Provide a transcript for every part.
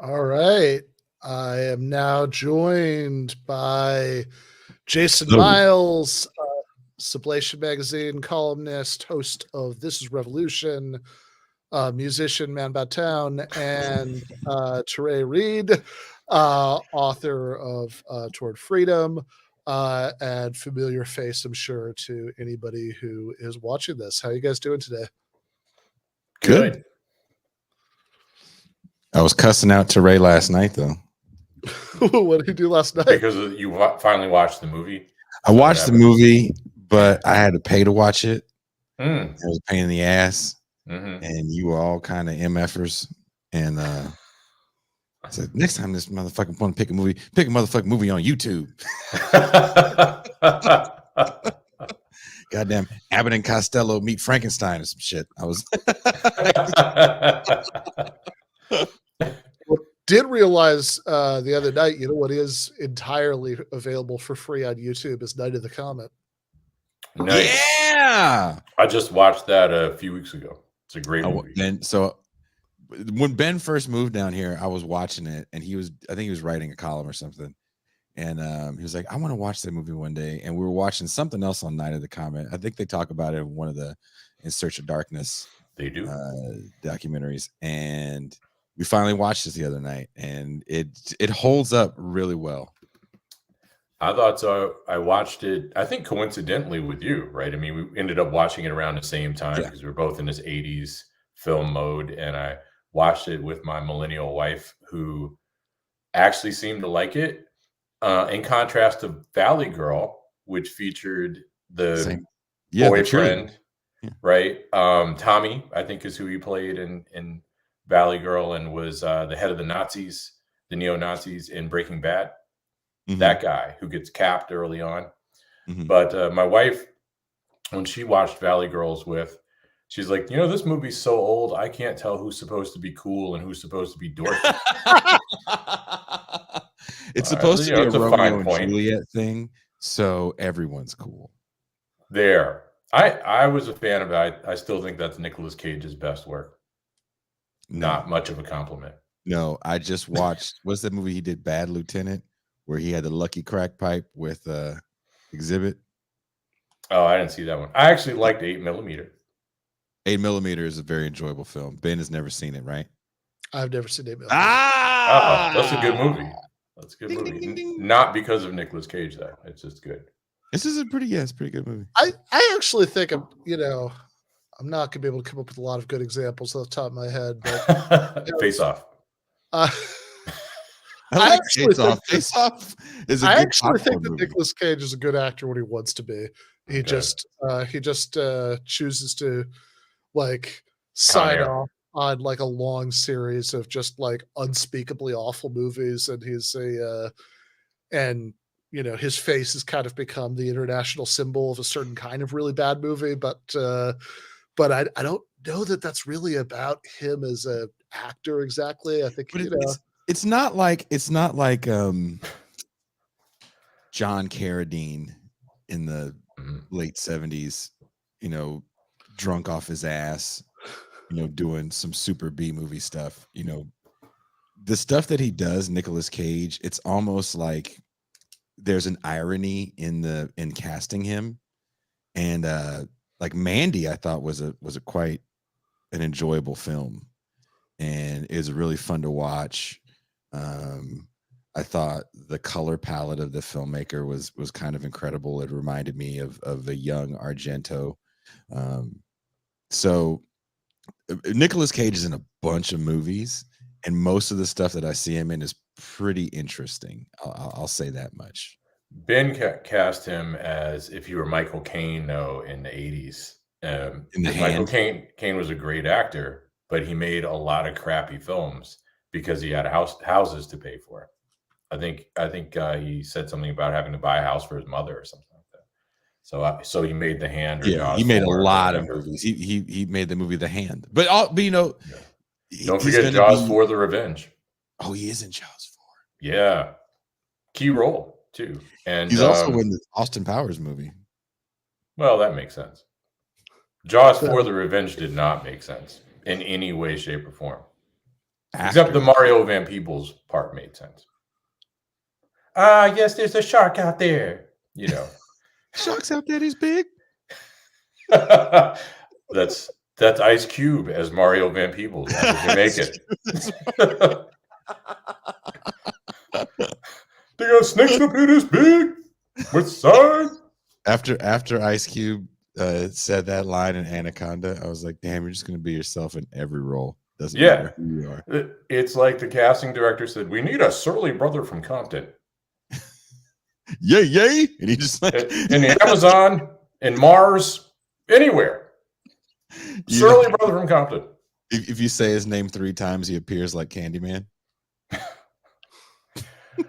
All right. I am now joined by Jason Hello. Myles, Sublation magazine columnist, host of This is Revolution, musician, man about town, and Toure Reed, author of Toward Freedom, and familiar face, I'm sure, to anybody who is watching this. How are you guys doing today? Good. I was cussing out Toure last night, though. What did you do last night? Because you finally watched the movie? I watched the movie, but I had to pay to watch it. Mm. It was a pain in the ass. Mm-hmm. And you were all kind of MFers. And I said, next time this motherfucker want to pick a motherfucking movie on YouTube. Goddamn Abbott and Costello meet Frankenstein or some shit. I was did realize the other night, you know what is entirely available for free on YouTube is Night of the Comet. Nice. Yeah. I just watched that a few weeks ago. It's a great movie. And so when Ben first moved down here, I was watching it, and I think he was writing a column or something. And he was like, I want to watch that movie one day. And we were watching something else on Night of the Comet. I think they talk about it in one of the In Search of Darkness documentaries. And we finally watched this the other night, and it holds up really well. I thought so. I watched it, I think coincidentally with you, right? I mean, we ended up watching it around the same time because we were both in this 80s film mode. And I watched it with my millennial wife, who actually seemed to like it. In contrast to Valley Girl, which featured the boyfriend, right? Tommy, I think, is who he played in Valley Girl, and was the head of the Nazis, the neo-Nazis in Breaking Bad. Mm-hmm. That guy who gets capped early on. Mm-hmm. But my wife, when she watched Valley Girls she's like, this movie's so old, I can't tell who's supposed to be cool and who's supposed to be dorky. It's supposed to be a Romeo and Juliet thing, so everyone's cool. There. I was a fan of it. I still think that's Nicolas Cage's best work. Not much of a compliment. No, I just watched, what's that movie he did, Bad Lieutenant, where he had the lucky crack pipe with Exhibit? Oh, I didn't see that one. I actually liked 8mm. 8mm is a very enjoyable film. Ben has never seen it, right? I've never seen 8mm. That's a good movie. That's a good movie. Ding, ding, ding. Not because of Nicolas Cage, though. It's just good. This is it's a pretty good movie. I actually think I'm not gonna be able to come up with a lot of good examples off the top of my head, but Face Off. I actually think Face Off is I actually think that Nicolas Cage is a good actor when he wants to be. He just chooses to sign off on a long series of just unspeakably awful movies, and his face has kind of become the international symbol of a certain kind of really bad movie, but I don't know that that's really about him as an actor exactly. I think it's not like John Carradine in the late 70s, drunk off his ass, doing some super B movie stuff. The stuff that he does, Nicolas Cage, it's almost like there's an irony in casting him. And like Mandy, I thought was a quite an enjoyable film, and it was really fun to watch. I thought the color palette of the filmmaker was kind of incredible. It reminded me of a young Argento. So Nicolas Cage is in a bunch of movies, and most of the stuff that I see him in is pretty interesting. I'll say that much. Ben cast him as if you were Michael Caine, in the 80s. Michael Caine was a great actor, but he made a lot of crappy films because he had houses to pay for. I think he said something about having to buy a house for his mother or something like that. So he made The Hand. He made a lot of movies. He made the movie The Hand, but don't forget Jaws 4: The Revenge. Oh, he is in Jaws 4. Yeah, key role too, and he's also in the Austin Powers movie. Well, that makes sense. Jaws 4: The Revenge did not make sense in any way, shape, or form. Except the Mario Van Peebles part made sense. Yes, there's a shark out there. You know, sharks out there. He's big. That's Ice Cube as Mario Van Peebles. As you make it. They got snakes up here this big with sign. After Ice Cube said that line in Anaconda, I was like, damn, you're just gonna be yourself in every role. Doesn't matter who you are. It's like the casting director said, we need a surly brother from Compton. Yay. And he just like in the Amazon, in Mars, anywhere. Surly brother from Compton. If you say his name 3 times, he appears like Candyman.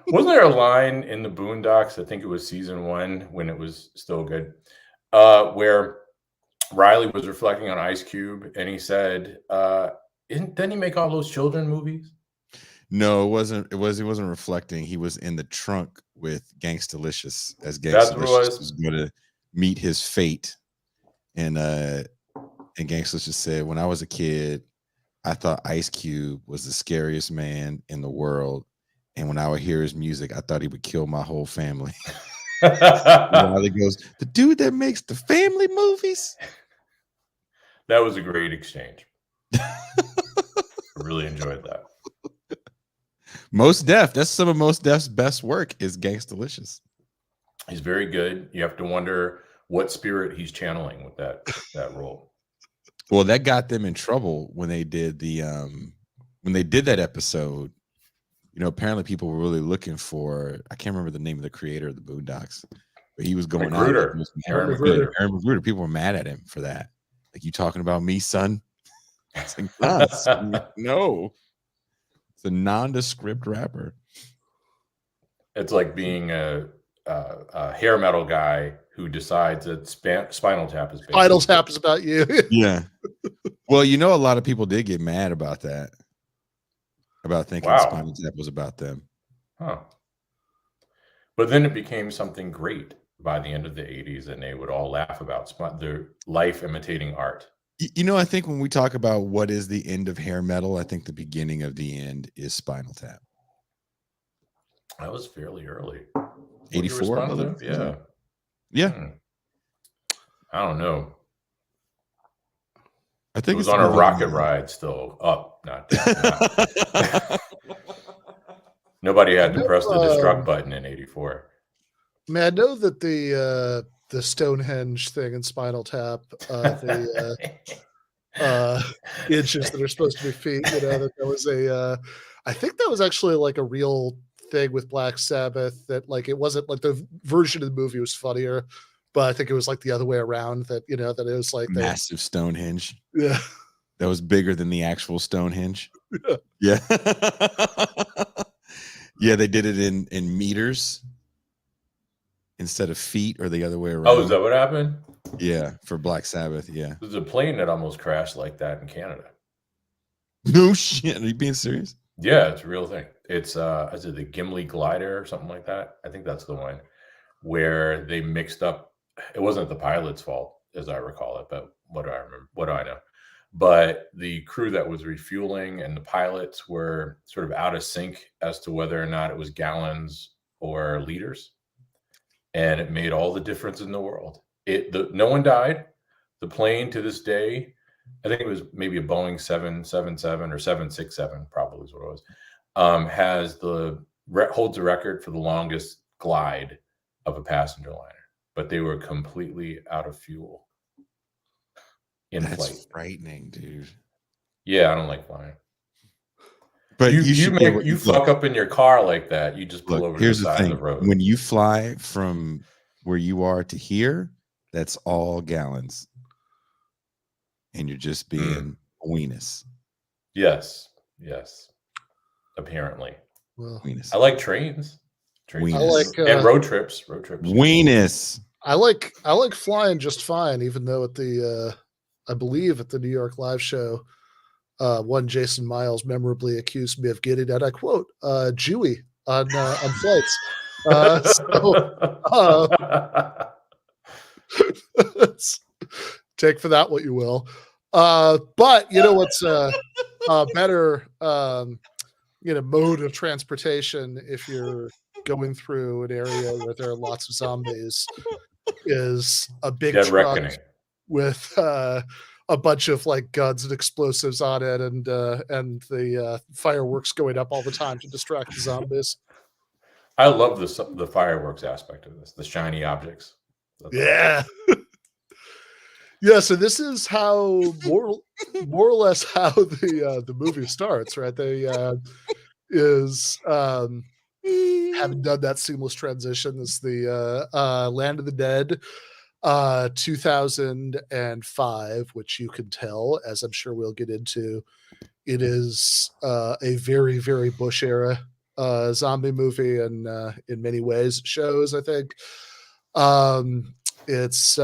Wasn't there a line in the Boondocks, I think it was season 1 when it was still good, where Riley was reflecting on Ice Cube and he said, didn't he make all those children movies? No, it wasn't. He wasn't reflecting. He was in the trunk with Gangstalicious as Gangstalicious was going to meet his fate. And Gangstalicious said, when I was a kid, I thought Ice Cube was the scariest man in the world. And when I would hear his music, I thought he would kill my whole family. Riley goes, the dude that makes the family movies? That was a great exchange. I really enjoyed that. Most Def, that's some of Most Def's best work is Gangstalicious. He's very good. You have to wonder what spirit he's channeling with that role. Well, that got them in trouble when they did that episode. You know, apparently people were really looking for, I can't remember the name of the creator of the Boondocks, but he was going out. Aaron Magruder. People were mad at him for that. Like, you talking about me, son? It's like, no. It's a nondescript rapper. It's like being a hair metal guy who decides that Spinal Tap is Spinal Tap is about you. Yeah. Well, you know, a lot of people did get mad about that. About thinking Spinal Tap was about them. Huh. But then it became something great by the end of the 80s, and they would all laugh about their life imitating art. You know, I think when we talk about what is the end of hair metal, I think the beginning of the end is Spinal Tap. That was fairly early. 84? Yeah. Yeah. I don't know. I think it was on a rocket ride still up, not down. Nobody had to press the destruct button in 84. Man, I know that the Stonehenge thing in Spinal Tap, the inches that are supposed to be feet, you know, that was I think that was actually like a real thing with Black Sabbath, that like it wasn't like the version of the movie was funnier, but I think it was like the other way around, that, you know, that it was like massive Stonehenge. Yeah. That was bigger than the actual Stonehenge. Yeah. Yeah, they did it in meters instead of feet, or the other way around. Oh, is that what happened? Yeah, for Black Sabbath, yeah. There's a plane that almost crashed like that in Canada. No shit. Are you being serious? Yeah, it's a real thing. It's is it the Gimli glider or something like that? I think that's the one where they mixed up. It wasn't the pilot's fault, as I recall it, but what do I remember? What do I know? But the crew that was refueling and the pilots were sort of out of sync as to whether or not it was gallons or liters. And it made all the difference in the world. No one died. The plane to this day, I think it was maybe a Boeing 777 or 767, probably is what it was, holds the record for the longest glide of a passenger liner. But they were completely out of fuel in flight. That's frightening, dude. Yeah, I don't like flying. But you fuck up in your car like that, you just pull over to the side of the road. When you fly from where you are to here, that's all gallons. And you're just being weenus. Yes. Apparently. Well, I like trains. I like and road trips. Weenus. I like flying just fine, even though at the I believe at the New York live show, one Jason Myles memorably accused me of getting, and I quote, Jewy on flights. Take for that what you will. But you know what's better mode of transportation if you're going through an area where there are lots of zombies is a big Dead truck Reckoning. with a bunch of like guns and explosives on it, and the fireworks going up all the time to distract the zombies. I love the fireworks aspect of this, the shiny objects. Yeah. Yeah, so this is how more or less how the movie starts, right? They having done that seamless transition is the Land of the Dead 2005, which you can tell, as I'm sure we'll get into, it is a very, very Bush era zombie movie, and in many ways shows, I think. It's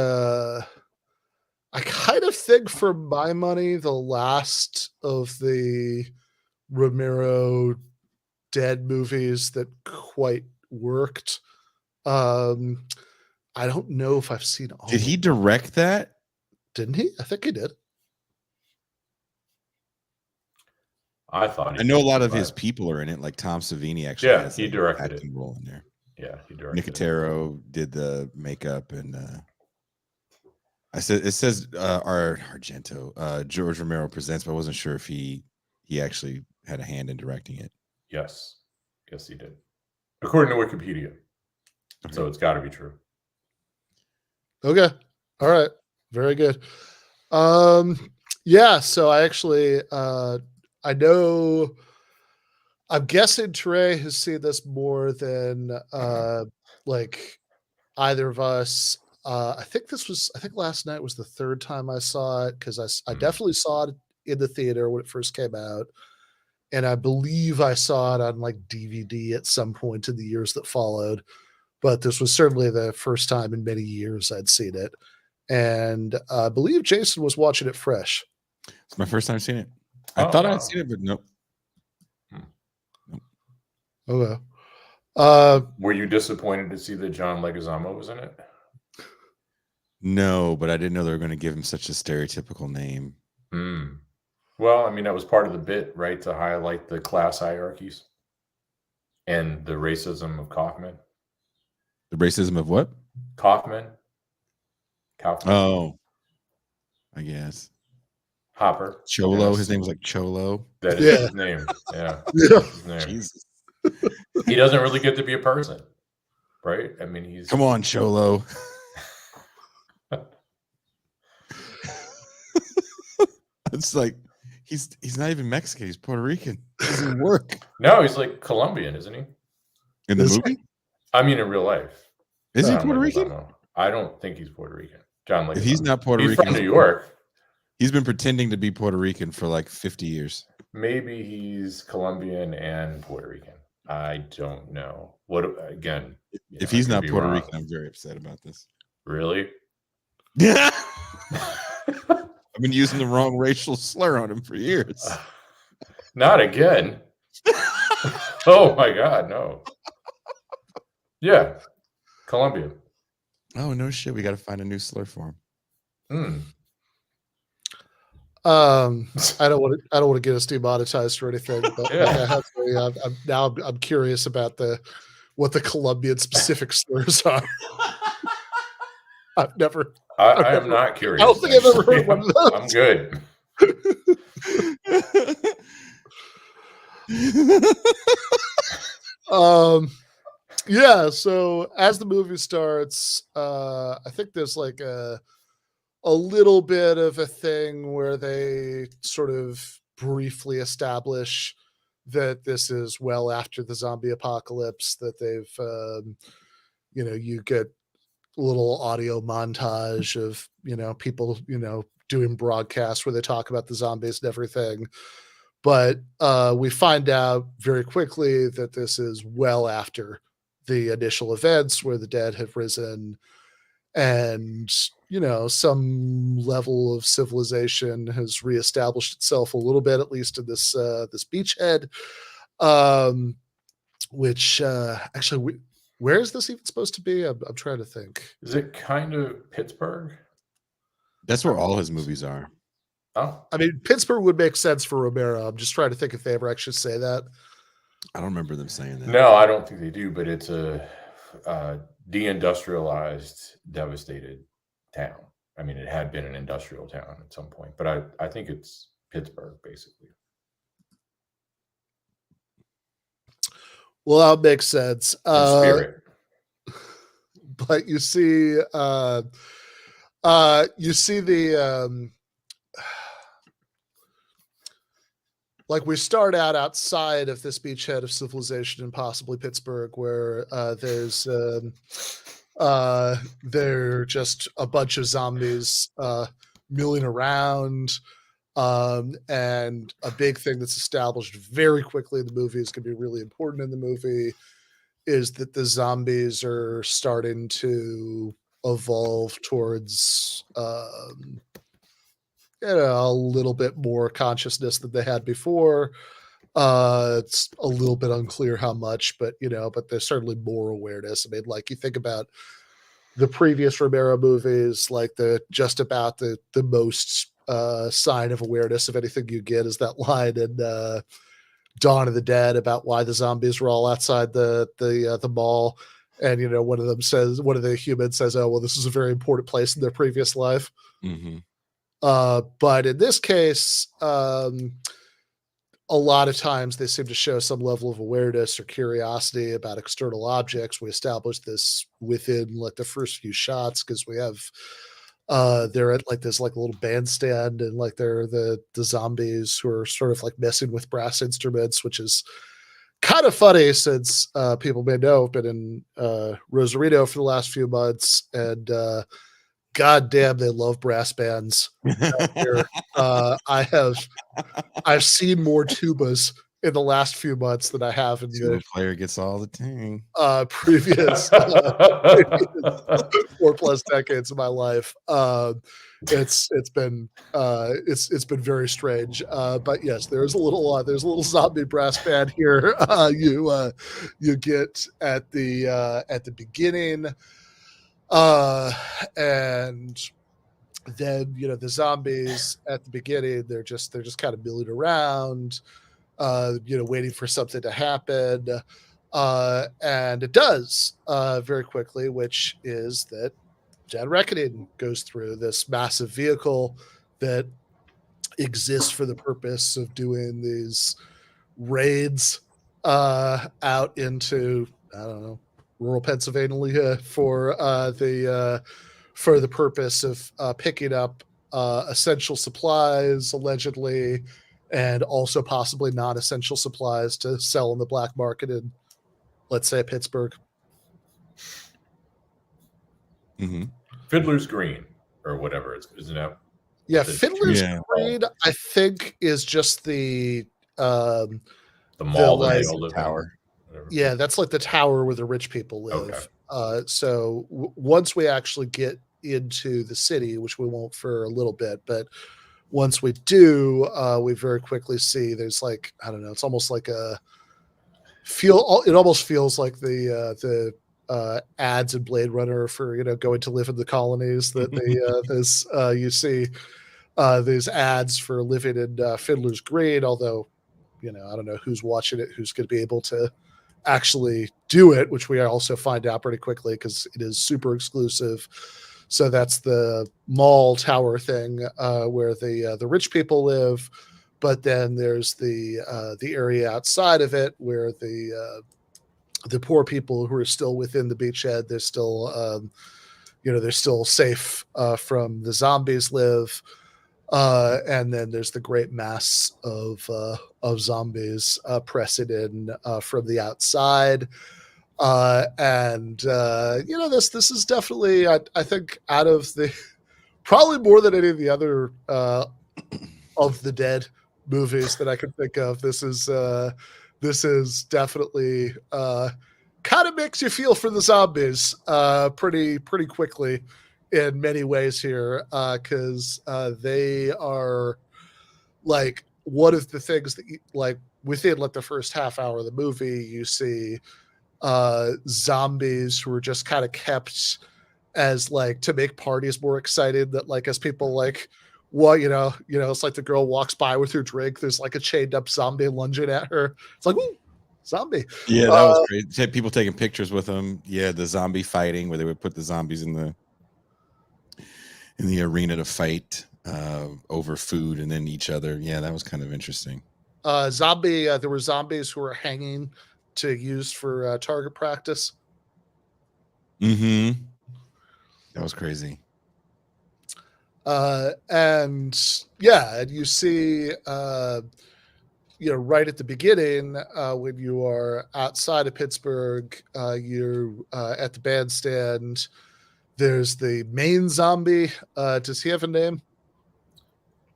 I kind of think, for my money, the last of the Romero Dead movies that quite worked. I don't know if I've seen all. Did he direct that? Didn't he? I think he did. I thought I know a lot of his people are in it, like Tom Savini actually. Yeah, has he an directed acting it. role in there. Yeah, he directed. Nicotero did the makeup, and it says Argento, George Romero presents, but I wasn't sure if he actually had a hand in directing it. Yes, he did, according to Wikipedia. Okay. So it's got to be true. Okay, all right, very good. Yeah, so I actually I know. I'm guessing Toure has seen this more than like either of us. I think last night was the third time I saw it, because I definitely saw it in the theater when it first came out, and I believe I saw it on like DVD at some point in the years that followed. But this was certainly the first time in many years I'd seen it, and I believe Jason was watching it fresh. It's my first time seeing it. I thought I'd seen it, but nope. Okay. Were you disappointed to see that John Leguizamo was in it? No, but I didn't know they were going to give him such a stereotypical name. Well, I mean, that was part of the bit, right? To highlight the class hierarchies and the racism of Kaufman. The racism of what? Kaufman. Oh, I guess. Hopper. Cholo. His name was like Cholo. That is his name. Yeah. That's his name. Jesus. He doesn't really get to be a person, right? I mean, he's... Come on, Cholo. It's like he's not even Mexican. He's Puerto Rican. It doesn't work. No, he's like Colombian, isn't he? In the movie? I mean, in real life. Is he Puerto Rican? I don't think he's Puerto Rican. John Leguizamo. If he's not Puerto Rican, he's from New York. He's been pretending to be Puerto Rican for like 50 years. Maybe he's Colombian and Puerto Rican. I don't know. What again? If he's not Puerto Rican, I'm very upset about this. Really? Yeah. I've been using the wrong racial slur on him for years. Not again. Oh my God, no. Yeah, Colombian. Oh no shit! We got to find a new slur for him. I don't want to get us demonetized or anything, but Yeah. I'm curious about what the Colombian specific slurs are. I am not curious. I don't think I've ever heard one of those. I'm good. Yeah, so as the movie starts, I think there's like a little bit of a thing where they sort of briefly establish that this is well after the zombie apocalypse, that they've you get a little audio montage of people doing broadcasts where they talk about the zombies and everything, but we find out very quickly that this is well after the initial events where the dead have risen, and some level of civilization has reestablished itself a little bit, at least in this beachhead, which actually where is this even supposed to be? I'm trying to think. Is it kind of Pittsburgh? That's where all his movies are. Oh, I mean, Pittsburgh would make sense for Romero. I'm just trying to think if they ever actually say that. I don't remember them saying that. no, I don't think they do. But it's a deindustrialized, devastated town. I mean, it had been an industrial town at some point, but I think it's Pittsburgh, basically. Well, that makes sense. In spirit. But you see the like we start out outside of this beachhead of civilization and possibly Pittsburgh, where there's they're just a bunch of zombies milling around. And a big thing that's established very quickly in the movie is going to be really important in the movie is that the zombies are starting to evolve towards a little bit more consciousness than they had before. It's a little bit unclear how much, but but there's certainly more awareness. I mean, like you think about the previous Romero movies, like just about the most sign of awareness of anything you get is that line in Dawn of the Dead about why the zombies were all outside the mall, and one of the humans says, "Oh, well, this is a very important place in their previous life." Mm-hmm. But in this case, a lot of times they seem to show some level of awareness or curiosity about external objects. We established this within like the first few shots because we have they're at like this like little bandstand, and like they're the zombies who are sort of like messing with brass instruments, which is kind of funny since people may know I've been in Rosarito for the last few months, and God damn, they love brass bands out here. I've seen more tubas in the last few months than I have in the player gets all the tang. Previous 4+ decades of my life. It's been very strange. But yes, there's a little zombie brass band here. You get at the beginning, and then the zombies at the beginning they're just kind of milling around, waiting for something to happen, and it does very quickly, which is that Dead Reckoning goes through this massive vehicle that exists for the purpose of doing these raids out into, I don't know, rural Pennsylvania for the purpose of picking up essential supplies, allegedly, and also possibly non-essential supplies to sell on the black market in, let's say, Pittsburgh. Mm-hmm. Fiddler's Green or whatever, isn't that? Yeah, Fiddler's Green, I think, is just the mall that they all live tower. Yeah, that's like the tower where the rich people live. Okay. So once we actually get into the city, which we won't for a little bit, but once we do, we very quickly see there's like, I don't know, it's almost like it almost feels like the ads in Blade Runner for going to live in the colonies that you see these ads for living in Fiddler's Green, although I don't know who's watching it, who's going to be able to actually do it, which we also find out pretty quickly because it is super exclusive. So that's the mall tower thing where the rich people live, but then there's the area outside of it where the poor people who are still within the beachhead, they're still they're still safe from the zombies live. And then there's the great mass of zombies pressing in from the outside. And this is definitely, I think, out of the probably more than any of the other of the Dead movies that I can think of, this is definitely kind of makes you feel for the zombies pretty quickly in many ways here, because they are like one of the things that like within like the first half hour of the movie, you see zombies who are just kind of kept as like to make parties more excited, that like as people like well, it's like the girl walks by with her drink. There's like a chained up zombie lunging at her. It's like, ooh, zombie. Yeah, that was great. Had people taking pictures with them. Yeah, the zombie fighting where they would put the zombies in the arena to fight over food and then each other. Yeah, that was kind of interesting. There were zombies who were hanging to use for target practice. Mm-hmm. That was crazy. And you see, right at the beginning, when you are outside of Pittsburgh, you're at the bandstand. There's the main zombie. Does he have a name?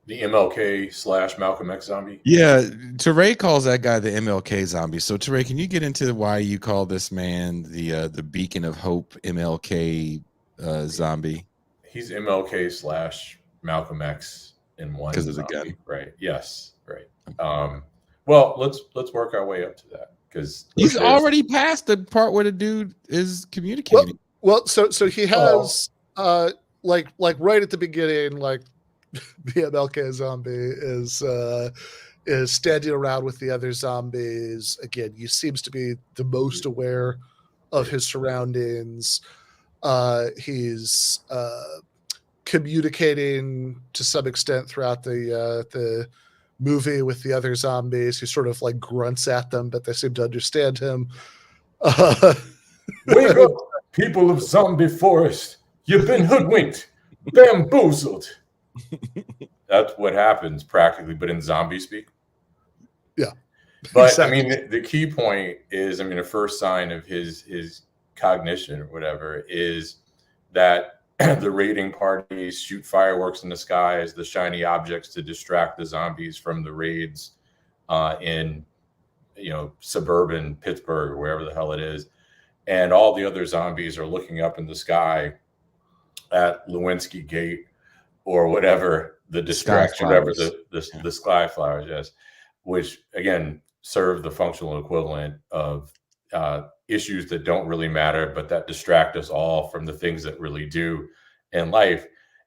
The MLK / Malcolm X zombie. Yeah, Toure calls that guy the MLK zombie. So Toure, can you get into why you call this man the beacon of hope MLK zombie? He's MLK / Malcolm X in one because of the zombie, gun, right? Yes, right. Well, let's work our way up to that because he's already past the part where the dude is communicating. Well, so he has like right at the beginning, like the MLK zombie is standing around with the other zombies. Again, he seems to be the most aware of his surroundings. He's communicating to some extent throughout the movie with the other zombies. He sort of like grunts at them, but they seem to understand him. Wake up, people of Zombie Forest! You've been hoodwinked, bamboozled. That's what happens practically, but in zombie speak. Yeah. But exactly. I mean, the key point is, the first sign of his cognition or whatever is that the raiding parties shoot fireworks in the sky as the shiny objects to distract the zombies from the raids in suburban Pittsburgh or wherever the hell it is. And all the other zombies are looking up in the sky at Lewinsky Gate or whatever the distraction, whatever the sky flowers, yes, which again serve the functional equivalent of issues that don't really matter, but that distract us all from the things that really do in life.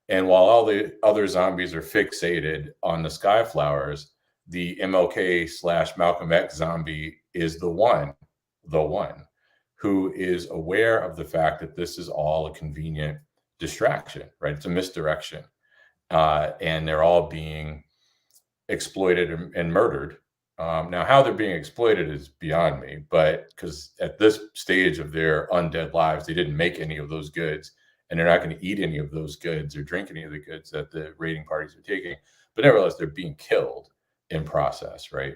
And while all the other zombies are fixated on the sky flowers, the MLK / Malcolm X zombie is the one who is aware of the fact that this is all a convenient distraction, right? It's a misdirection. And they're all being exploited and murdered. Now, how they're being exploited is beyond me, but because at this stage of their undead lives, they didn't make any of those goods, and they're not going to eat any of those goods or drink any of the goods that the raiding parties are taking. But nevertheless, they're being killed in process, right?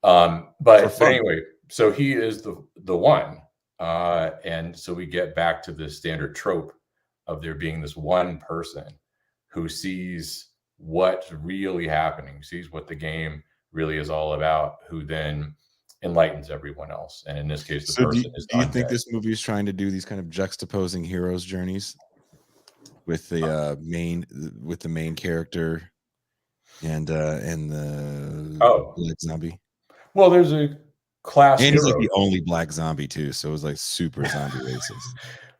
But anyway, so he is the one. And so we get back to the standard trope of there being this one person who sees what's really happening, sees what the game really is all about, who then enlightens everyone else. And in this case, the person is. Do you think this movie is trying to do these kind of juxtaposing heroes' journeys with the main character and the black zombie? Well, there's a class, and he's like the only black zombie too, so it was like super zombie racist.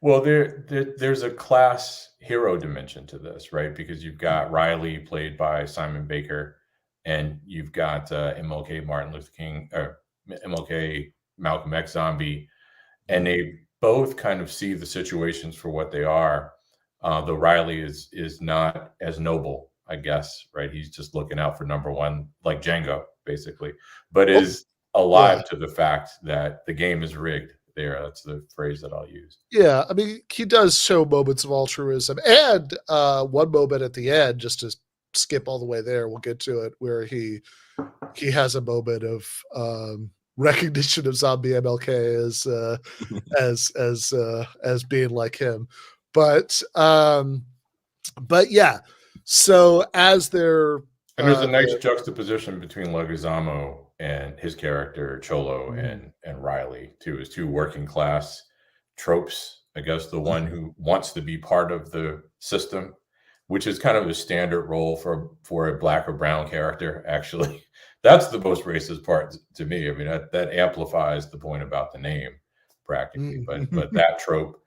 Well, there's a class hero dimension to this, right? Because you've got Riley played by Simon Baker, and you've got MLK Martin Luther King or MLK Malcolm X zombie, and they both kind of see the situations for what they are. Though Riley is not as noble, I guess, right? He's just looking out for number one, like Django, basically, but is alive to the fact that the game is rigged. That's the phrase that I'll use. Yeah, I mean, he does show moments of altruism, and one moment at the end, just to skip all the way there, we'll get to it, where he has a moment of recognition of zombie MLK as being like him, but yeah. So as they're and there's a nice juxtaposition between Leguizamo and his character Cholo and Riley too, as two working class tropes. I guess the one who wants to be part of the system, which is kind of a standard role for a black or brown character. Actually, that's the most racist part to me. I mean, that amplifies the point about the name practically, but that trope.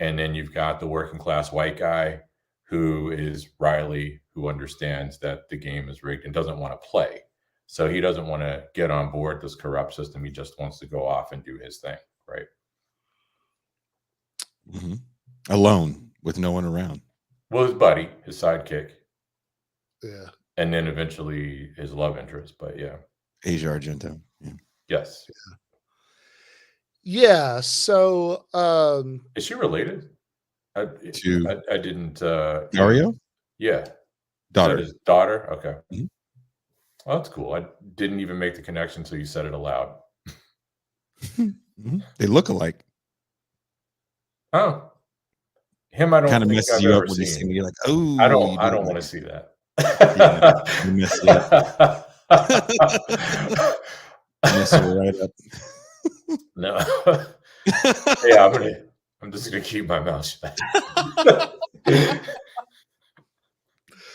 And then you've got the working class white guy who is Riley, who understands that the game is rigged and doesn't want to play. So he doesn't want to get on board this corrupt system. He just wants to go off and do his thing, right? Mm-hmm. Alone with no one around. Well, his buddy, his sidekick. Yeah. And then eventually his love interest. But yeah. Asia Argento. Yeah. Yes. Yeah. So is she related? I didn't Dario? Yeah. Daughter. His daughter? Okay. Mm-hmm. Oh, that's cool. I didn't even make the connection until you said it aloud. Mm-hmm. They look alike. Oh. Him I don't kind of think messes I've you up ever when you seen. see me. You're like, oh, I don't want to see that. You mess it up. Mess it right up. No. Yeah, I'm just gonna keep my mouth shut.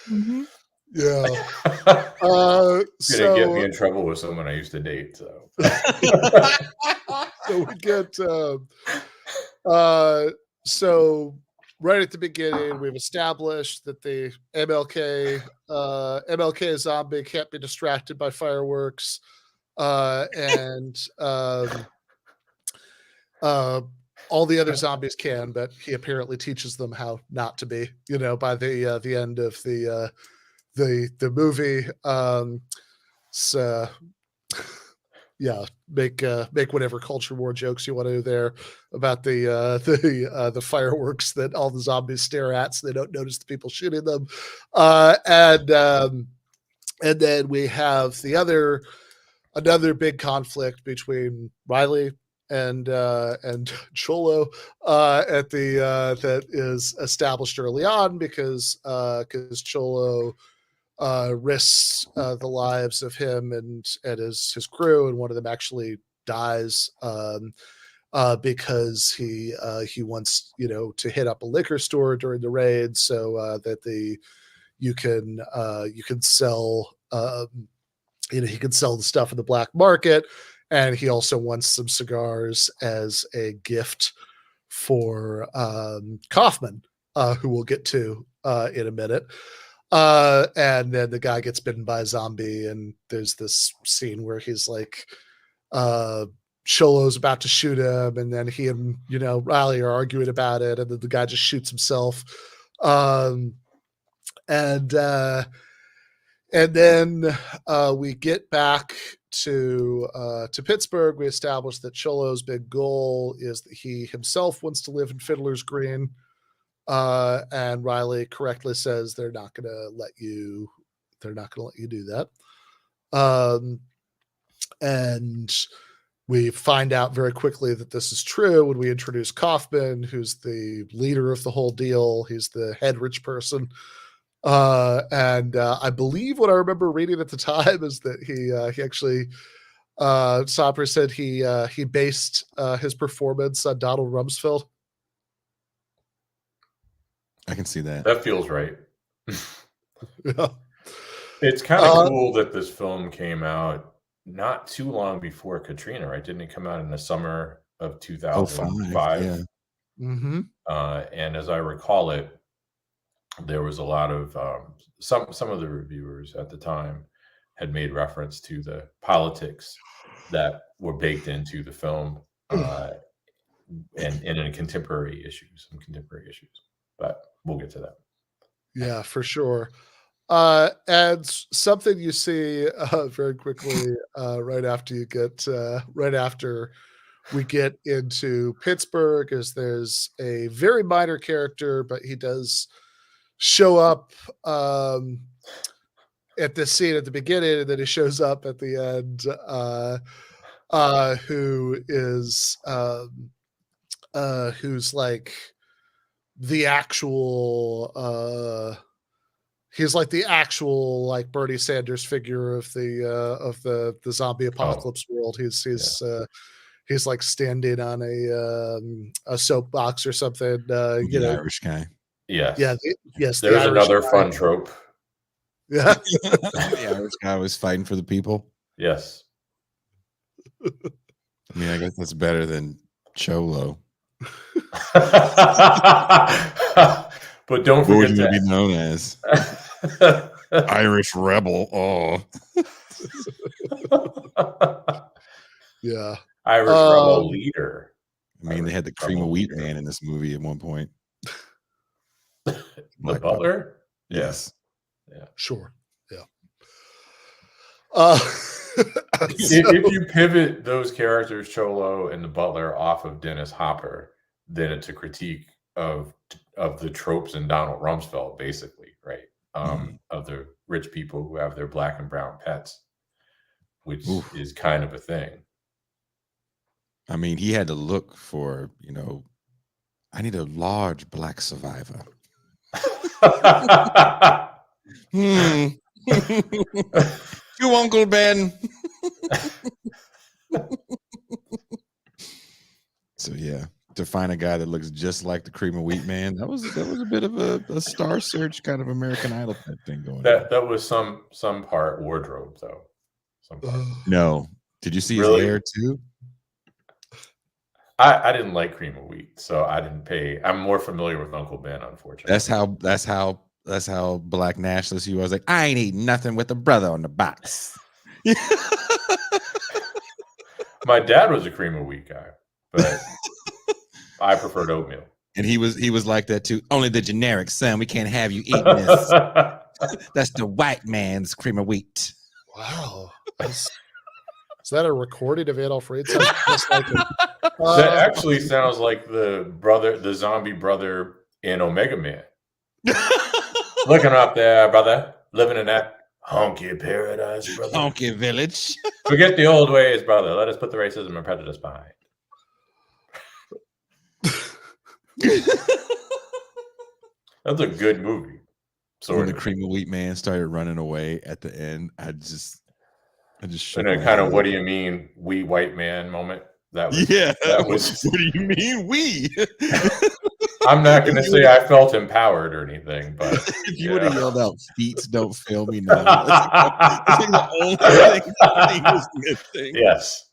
mm-hmm. Yeah. It's gonna get me in trouble with someone I used to date. So, so we get so right at the beginning, we've established that the MLK zombie can't be distracted by fireworks, and all the other zombies can, but he apparently teaches them how not to be. By the end of the movie. So yeah, make whatever culture war jokes you want to there about the fireworks that all the zombies stare at, so they don't notice the people shooting them, and then we have another big conflict between Riley and Cholo that is established early on because Cholo risks the lives of him and his crew, and one of them actually dies because he wants to hit up a liquor store during the raid so that you can sell he can sell the stuff in the black market, and he also wants some cigars as a gift for Kaufman, who we'll get to in a minute. And then the guy gets bitten by a zombie, and there's this scene where he's like, Cholo's about to shoot him, and then he and Riley are arguing about it, and then the guy just shoots himself. And then we get back to Pittsburgh. We establish that Cholo's big goal is that he himself wants to live in Fiddler's Green. And Riley correctly says they're not going to let you do that. And we find out very quickly that this is true when we introduce Kaufman, who's the leader of the whole deal. He's the head rich person. And I believe what I remember reading at the time is that he actually, Sopper said he based his performance on Donald Rumsfeld. I can see that. That feels right. Yeah. It's kind of cool that this film came out not too long before Katrina, right? Didn't it come out in the summer of 2005? Yeah. Mm-hmm. And as I recall it, there was a lot of some of the reviewers at the time had made reference to the politics that were baked into the film and in contemporary issues, but we'll get to that. Yeah, for sure. And something you see very quickly right after we get into Pittsburgh is there's a very minor character, but he does show up at this scene at the beginning, and then he shows up at the end, who's like the actual he's like the actual like Bernie Sanders figure of the zombie apocalypse world. He's like standing on a soapbox or something. The Irish guy. Yes. Yeah. Yes. There's another fun trope. Yeah. The Irish guy was fighting for the people. Yes. I mean, I guess that's better than Cholo. But don't forget to be known as. Irish rebel. Oh, Yeah. Irish rebel leader. I mean, they had the cream of wheat man in this movie at one point. The butler? Yes. Yeah. Sure. Yeah. If you pivot those characters, Cholo and the butler, off of Dennis Hopper, then it's a critique of the tropes in Donald Rumsfeld, basically, right? Of the rich people who have their black and brown pets, which is kind of a thing. I mean, he had to look for, I need a large black survivor. You, Uncle Ben. So yeah, to find a guy that looks just like the cream of wheat man, that was a bit of a Star Search kind of American Idol type thing going on. That was some part wardrobe though. Some part. No, did you see his hair too? I didn't like cream of wheat, so I didn't pay. I'm more familiar with Uncle Ben, unfortunately. That's how black nationalist he was. Like, I ain't eating nothing with a brother on the box. My dad was a cream of wheat guy, but I preferred oatmeal. And he was like that too. Only the generic, son. We can't have you eating this. That's the white man's cream of wheat. Wow. Is that a recording of Adolf Reed? Just like that actually sounds like the zombie brother in Omega Man. Looking up there, brother. Living in that honky paradise, brother. Honky village. Forget the old ways, brother. Let us put the racism and prejudice behind. That's a good movie. When the cream of wheat man started running away at the end, I just shook and then kind of, what do you mean, we white man moment? That was what do you mean we? I'm not going to say I felt empowered or anything, but if you would have yelled out "feet don't fail me now," that's like the only thing was missing. Yes,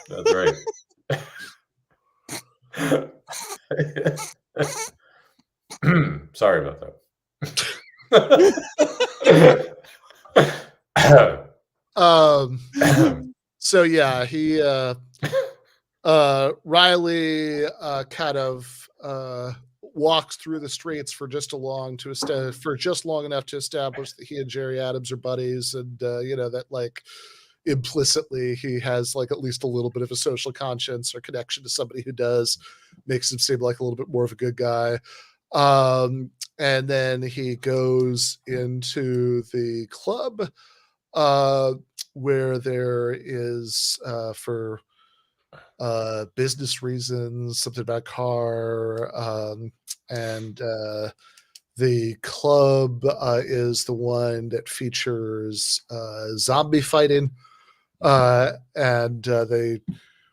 that's right. Sorry about that. So yeah, he Riley kind of walks through the streets for just long enough to establish that he and Jerry Adams are buddies, and that like implicitly he has like at least a little bit of a social conscience or connection to somebody who does, makes him seem like a little bit more of a good guy. And then he goes into the club where there is for business reasons, something about a car, and the club is the one that features zombie fighting, and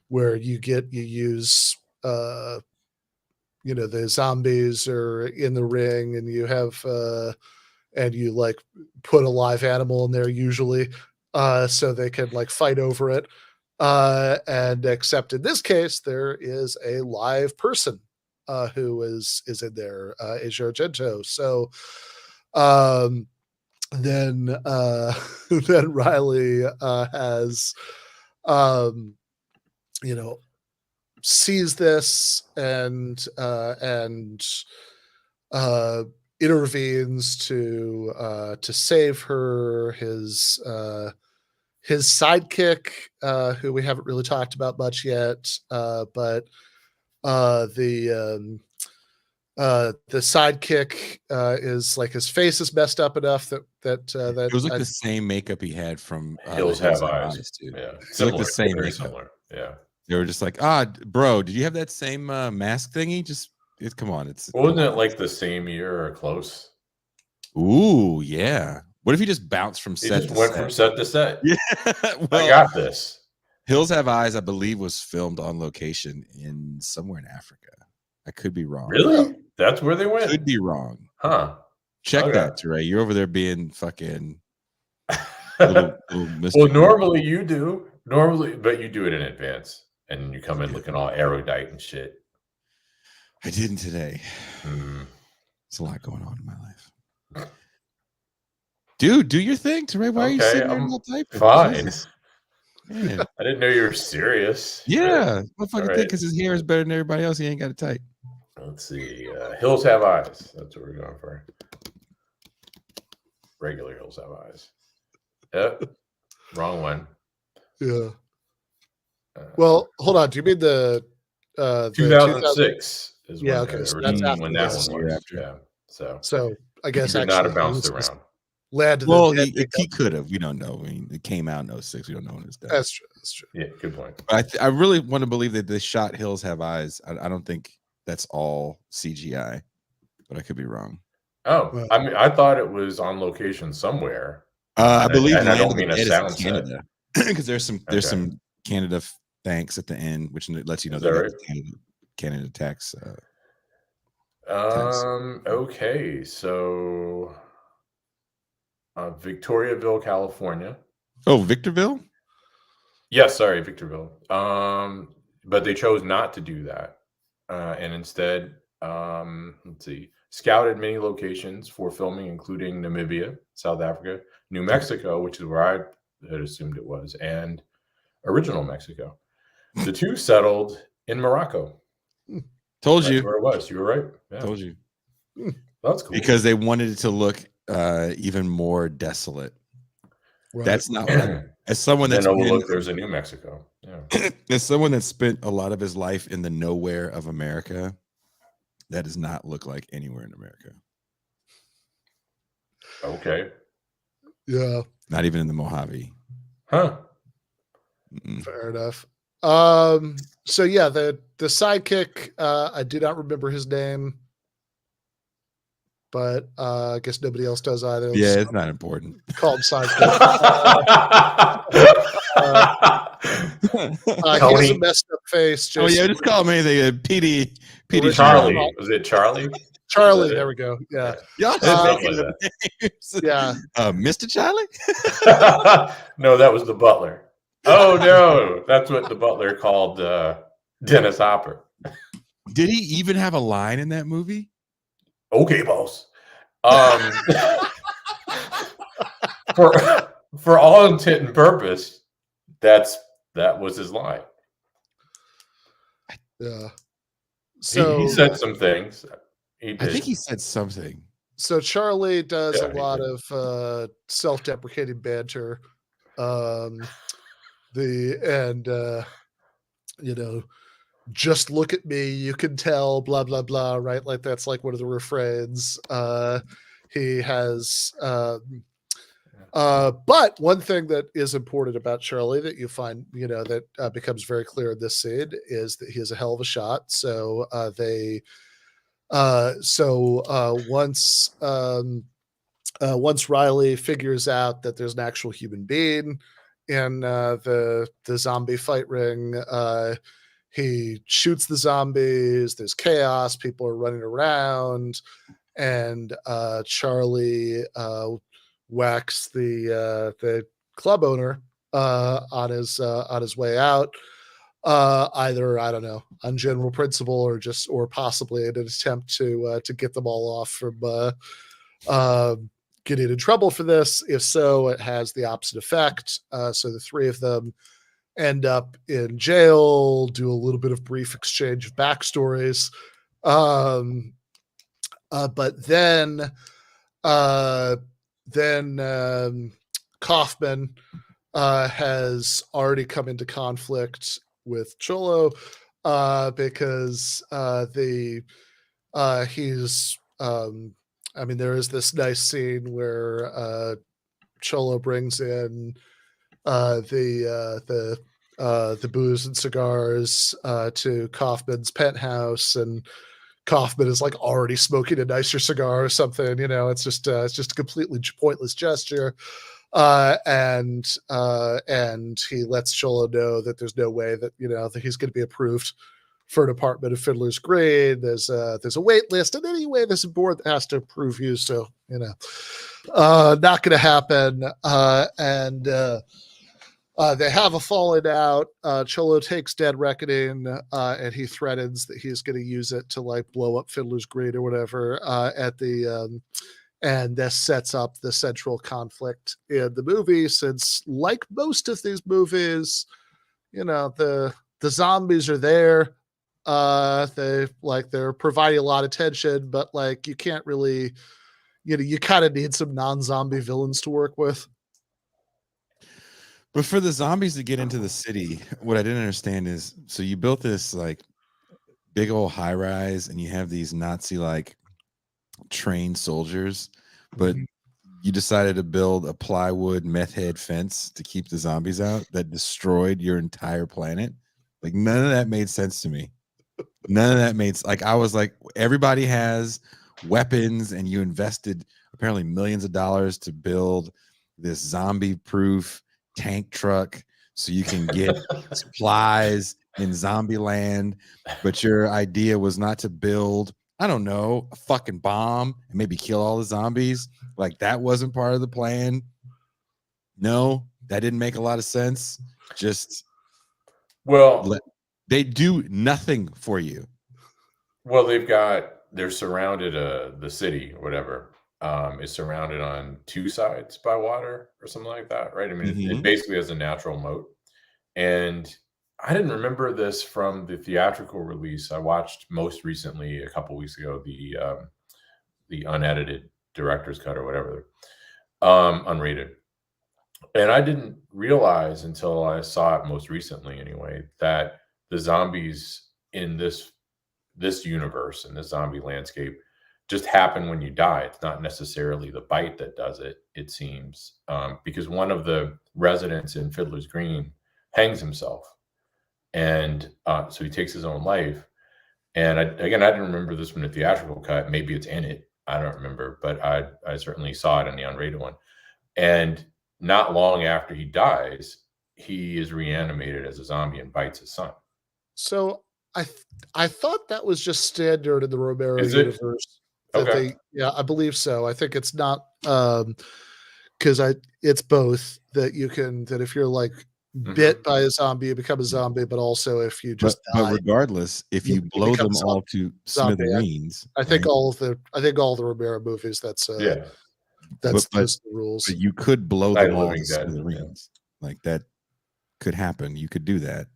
where you use the zombies are in the ring, and you have and you like put a live animal in there usually, so they can like fight over it. And except in this case, there is a live person who is in there, is Argento. So then then Riley has sees this and intervenes to save her. His sidekick, who we haven't really talked about much yet, but the sidekick is like his face is messed up enough that it was like the same makeup he had from Hills Have Eyes too. Yeah, it's like the same makeup. Similar. Yeah, they were just like, bro, did you have that same mask thingy? Come on, wasn't it like the same year or close? Ooh, yeah. What if he just bounced from set? From set to set. Yeah, I got this. Hills Have Eyes, I believe, was filmed on location in somewhere in Africa. I could be wrong. Really? That's where they went? Could be wrong. Huh. Check that, Toure. You're over there being fucking little Well, normally you do. But you do it in advance. And you come in looking all erudite and shit. I didn't today. There's a lot going on in my life. Dude, do your thing, Toure. Why are you Okay, sitting there I'm not typing? fine. Jesus, man. I didn't know you were serious. Yeah, All motherfucker right. think because his hair is better than everybody else, he ain't got to type. Let's see. Hills Have Eyes. That's what we're going for. Regular Hills Have Eyes. Yep. Wrong one. Yeah. Well, hold on. Do you mean the 2006 is Yeah, when, okay, so that's after when that this. one Year was. after. Yeah. So I guess he could not actually have bounced this is around. led to Well, the he could have. We don't know. I mean, it came out in 06. We don't know when it's done. That's true. That's true. Yeah, good point. But I really want to believe that they shot Hills Have Eyes. I don't think that's all CGI, but I could be wrong. Oh, Well, I mean, I thought it was on location somewhere. I believe and I Land don't of the mean a Dead is sound in set. Canada because there's some Okay. Canada thanks at the end, which lets you know Is they that got right? the Canada tax. Okay, so Victoriaville, California. Oh, Victorville. Yes, sorry, Victorville. But they chose not to do that, and instead, let's see, scouted many locations for filming, including Namibia, South Africa, New Mexico, which is where I had assumed it was, and original Mexico. The two settled in Morocco. Told That's you. where it was. You were right. Yeah. Told you. That's cool. Because they wanted it to look even more desolate. right. That's not what I, as someone that's then been, look, there's a New Mexico. Yeah. as someone that spent a lot of his life in the nowhere of America, that does not look like anywhere in America. Okay. Yeah. Not even in the Mojave. Huh. Mm-mm. Fair enough. So yeah, the sidekick, I do not remember his name, but I guess nobody else does either. Yeah, it's not important. Call him sidekick. He has a messed up face. Oh yeah, Jason. just call him anything. PD Charlie. Was it Charlie? Charlie. it? There we go. Yeah. Y'all Something making like up names. Yeah. Mr. Charlie? No, that was the butler. Oh no, that's what the butler called Dennis Hopper. Did he even have a line in that movie? Okay, boss. For all intent and purpose, that was his line. Yeah. So he said some things. He did. I think he said something. So Charlie does Yeah, a he lot did. of self-deprecating banter. Just look at me, you can tell, blah blah blah, right? Like that's like one of the refrains. He has but one thing that is important about Charlie that you find, that becomes very clear in this scene is that he is a hell of a shot. So once Riley figures out that there's an actual human being in the zombie fight ring, he shoots the zombies. There's chaos. People are running around, and Charlie whacks the club owner on his way out. Either, I don't know, on general principle or possibly in an attempt to get them all off from getting in trouble for this. If so, it has the opposite effect. So the three of them end up in jail, do a little bit of brief exchange of backstories. But then Kaufman has already come into conflict with Cholo because there is this nice scene where Cholo brings in the booze and cigars to Kaufman's penthouse, and Kaufman is like already smoking a nicer cigar or something. It's just a completely pointless gesture. And he lets Cholo know that there's no way that that he's going to be approved for an apartment of Fiddler's Green. There's a wait list, and anyway, there's a board that has to approve you. So not going to happen. And they have a falling out. Cholo takes Dead Reckoning, and he threatens that he's going to use it to like blow up Fiddler's Green or whatever at the And this sets up the central conflict in the movie, since like most of these movies, the zombies are there. They're providing a lot of tension, but like you can't really, you kind of need some non-zombie villains to work with. But for the zombies to get into the city, what I didn't understand is, so you built this like big old high rise and you have these Nazi like trained soldiers, but you decided to build a plywood meth head fence to keep the zombies out that destroyed your entire planet. Like none of that made sense to me. None of that made like, I was like, everybody has weapons and you invested apparently millions of dollars to build this zombie proof tank truck so you can get supplies in zombie land, but your idea was not to build, I don't know, a fucking bomb and maybe kill all the zombies. Like that wasn't part of the plan. No, that didn't make a lot of sense. Just they do nothing for you. Well, they're surrounded, the city or whatever is surrounded on two sides by water or something like that, right? I mean, it basically has a natural moat. And I didn't remember this from the theatrical release. I watched most recently a couple weeks ago the unedited director's cut or whatever, unrated. And I didn't realize until I saw it most recently anyway, that the zombies in this universe and this zombie landscape just happen when you die. It's not necessarily the bite that does it, it seems, because one of the residents in Fiddler's Green hangs himself. And so he takes his own life. And I didn't remember this from the theatrical cut. Maybe it's in it. I don't remember, but I certainly saw it in the unrated one. And not long after he dies, he is reanimated as a zombie and bites his son. So I thought that was just standard in the Romero universe. Okay. I believe so. I think it's not because it's both that if you're like bit by a zombie, you become a zombie, but also if you just die. But regardless, if you blow them all to smithereens, I think all the Romero movies, that's the rules. But you could blow them all to smithereens. Like that could happen. You could do that.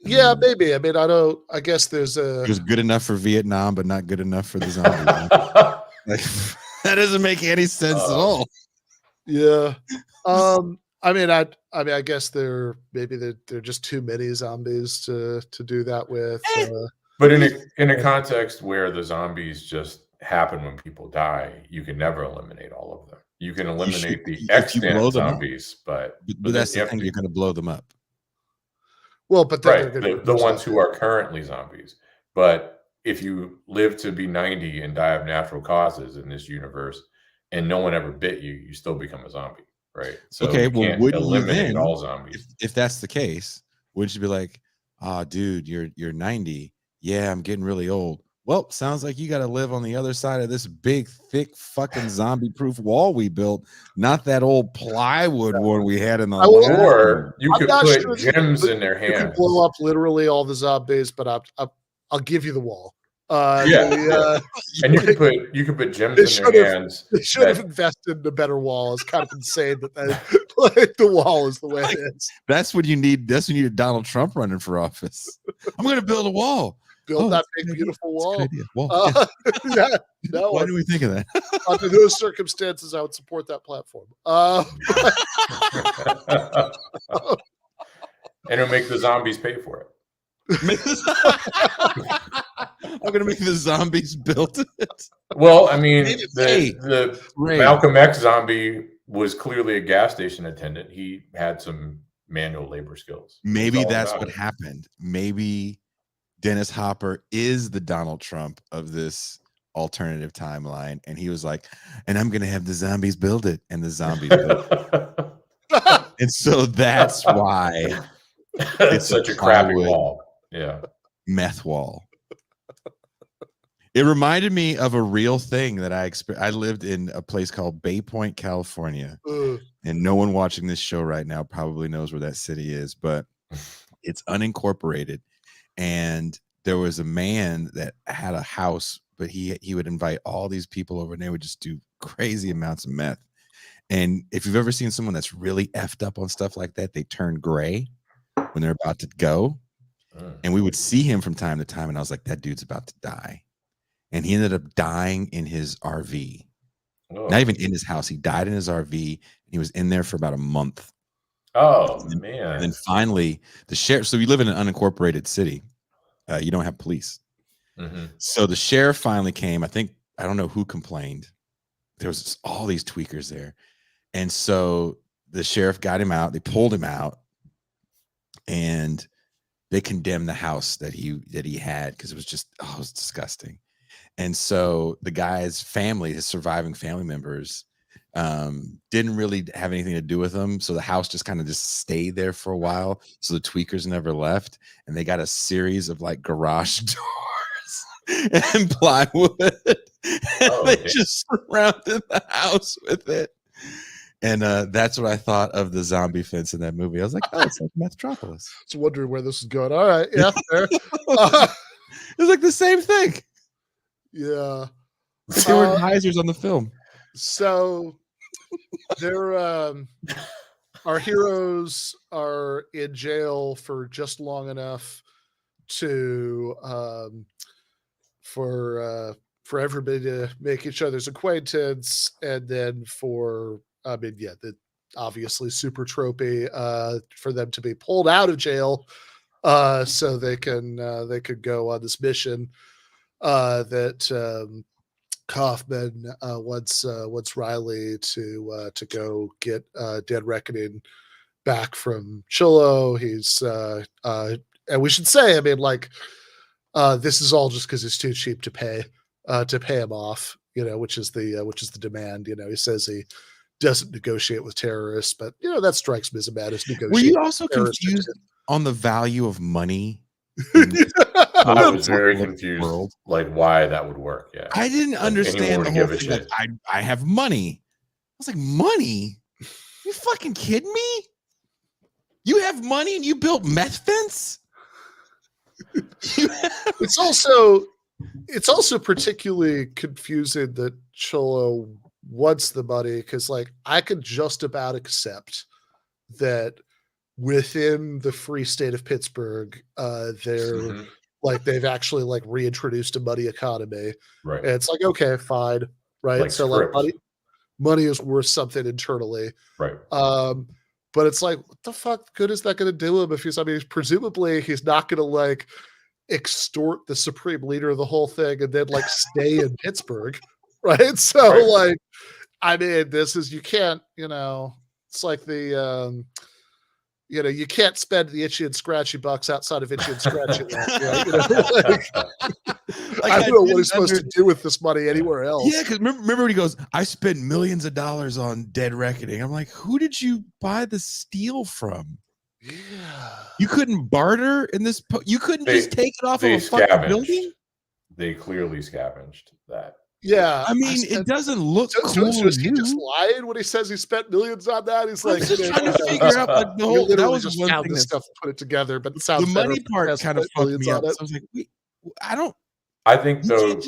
Yeah, maybe. I mean, I guess it was good enough for Vietnam, but not good enough for the zombie. Like, that doesn't make any sense at all. Yeah. I guess they're just too many zombies to do that with. But in a context where the zombies just happen when people die, you can never eliminate all of them. You can eliminate the extant zombies, but that's the thing, you're going to blow them up. Well, but right, the ones who are currently zombies. But if you live to be 90 and die of natural causes in this universe, and no one ever bit you, you still become a zombie, right? So okay, well, would eliminate you then, all zombies? If that's the case, would you be like, dude, you're 90? Yeah, I'm getting really old. Well, sounds like you got to live on the other side of this big, thick, fucking zombie-proof wall we built, not that old plywood one we had in the. Or you could put gems in their hands. You could blow up literally all the zombies, but I'll give you the wall. And you could put gems in their hands. They should have invested in a better wall. It's kind of insane that the wall is the way it is. That's what you need. That's when you need Donald Trump running for office. I'm going to build a wall. Build that big, beautiful wall. Why do we think of that? Under those circumstances, I would support that platform. And it'll make the zombies pay for it. I'm going to make the zombies build it. Well, I mean, the Malcolm X zombie was clearly a gas station attendant. He had some manual labor skills. Maybe that's what happened. Maybe Dennis Hopper is the Donald Trump of this alternative timeline, and he was like, and I'm going to have the zombies build it, and the zombies built it. And so that's why it's such a crappy wall. Yeah. Meth wall. It reminded me of a real thing that I lived in a place called Bay Point, California. And no one watching this show right now probably knows where that city is, but it's unincorporated. And there was a man that had a house but he would invite all these people over and they would just do crazy amounts of meth. And if you've ever seen someone that's really effed up on stuff like that, they turn gray when they're about to go. And we would see him from time to time, and I was like, that dude's about to die. And he ended up dying in his RV. Not even in his house. He died in his RV. He was in there for about a month. Oh, and man. And then finally, the sheriff. So we live in an unincorporated city. You don't have police. So the sheriff finally came. I don't know who complained. There was just all these tweakers there. And so the sheriff got him out. They pulled him out. And they condemned the house that he had because it was just, it was disgusting. And so the guy's family, his surviving family members, didn't really have anything to do with him. So the house just kind of just stayed there for a while. So the tweakers never left. And they got a series of like garage doors and plywood. And they just surrounded the house with it. And that's what I thought of the zombie fence in that movie. I was like, oh, it's like Metropolis. I was wondering where this is going. All right. Yeah. Fair. It's like the same thing. Yeah. They were advisors on the film. So our heroes are in jail for just long enough to for everybody to make each other's acquaintance, and then obviously super tropey for them to be pulled out of jail so they could go on this mission that Kaufman wants Riley to go get Dead Reckoning back from Chillo. He's and we should say, I mean, like this is all just because it's too cheap to pay him off, which is the demand. He says he doesn't negotiate with terrorists, but that strikes me as a bad as negotiation. Were you also confused on the value of money? I was very confused, like why that would work. Yeah, I didn't understand the whole thing. Like, I have money. I was like, money? You fucking kidding me? You have money and you built meth fence? It's also particularly confusing that Cholo wants the money, because like I could just about accept that within the free state of Pittsburgh, they're like they've actually like reintroduced a money economy, right? And it's like, okay, fine, right? Like so script. like money is worth something internally, right? But it's like, what the fuck good is that going to do him if presumably he's not going to like extort the supreme leader of the whole thing and then like stay in Pittsburgh, right? So like, I mean, you can't, it's like the you can't spend the itchy and scratchy bucks outside of itchy and scratchy land, right? I don't know what he's supposed to do with this money anywhere else. Yeah, because remember when he goes, I spent millions of dollars on Dead Reckoning. I'm like, who did you buy the steel from? Yeah. You couldn't barter in this. You couldn't just take it off of a fucking building? They clearly scavenged that. Yeah, I mean, it doesn't look cool. So he just lied when he says he spent millions on that. He's like, just trying to figure out like, the whole. That was just one found thing this stuff, put it together. But it sounds the money part kind of fucked me up. So I was like, wait, I think though,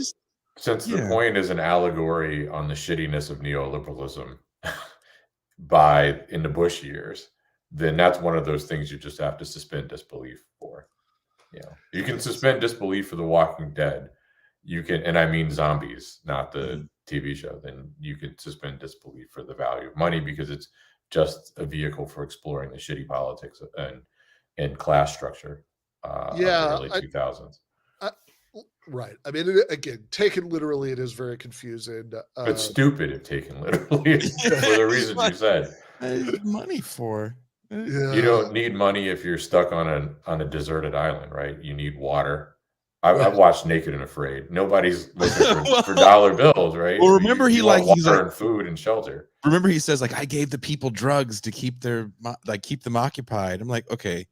since the point is an allegory on the shittiness of neoliberalism in the Bush years, then that's one of those things you just have to suspend disbelief for. You can suspend disbelief for The Walking Dead. You can, and I mean zombies, not the TV show. Then you could suspend disbelief for the value of money because it's just a vehicle for exploring the shitty politics and class structure of the early 2000s. Right. I mean, again, taken literally, it is very confusing. But stupid if taken literally for the reasons you said. Money for. Yeah. You don't need money if you're stuck on a deserted island, right? You need water. I've watched Naked and Afraid. Nobody's looking for dollar bills, right? Well, remember he's like and food and shelter. Remember he says like, I gave the people drugs to keep them occupied. I'm like, okay,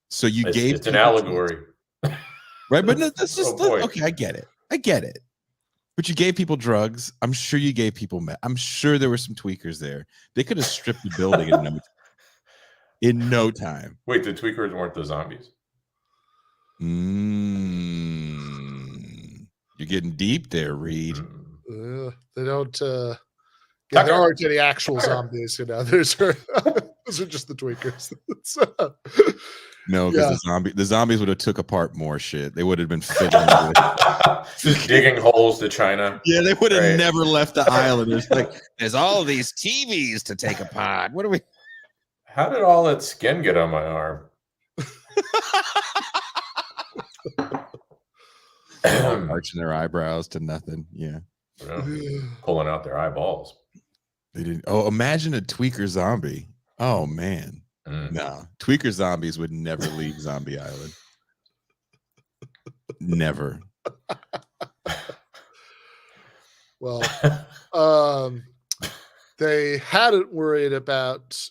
so it's an allegory, right? But no, that's just okay. I get it. But you gave people drugs. I'm sure you gave people I'm sure there were some tweakers there. They could have stripped the building in no time. Wait, the tweakers weren't the zombies? You're You're getting deep there, Reed. They don't. Yeah, there aren't any actual zombies. Those are just the tweakers. No, because the zombies would have took apart more shit. They would have been fiddling with just digging holes to China. Yeah, they would have never left the island. It's like there's all these TVs to take apart. What do we? How did all that skin get on my arm? Arching their eyebrows to nothing. Yeah. Pulling out their eyeballs. They didn't. Oh, imagine a tweaker zombie. Oh man. No. Tweaker zombies would never leave Zombie Island. Never. Well, they hadn't worried about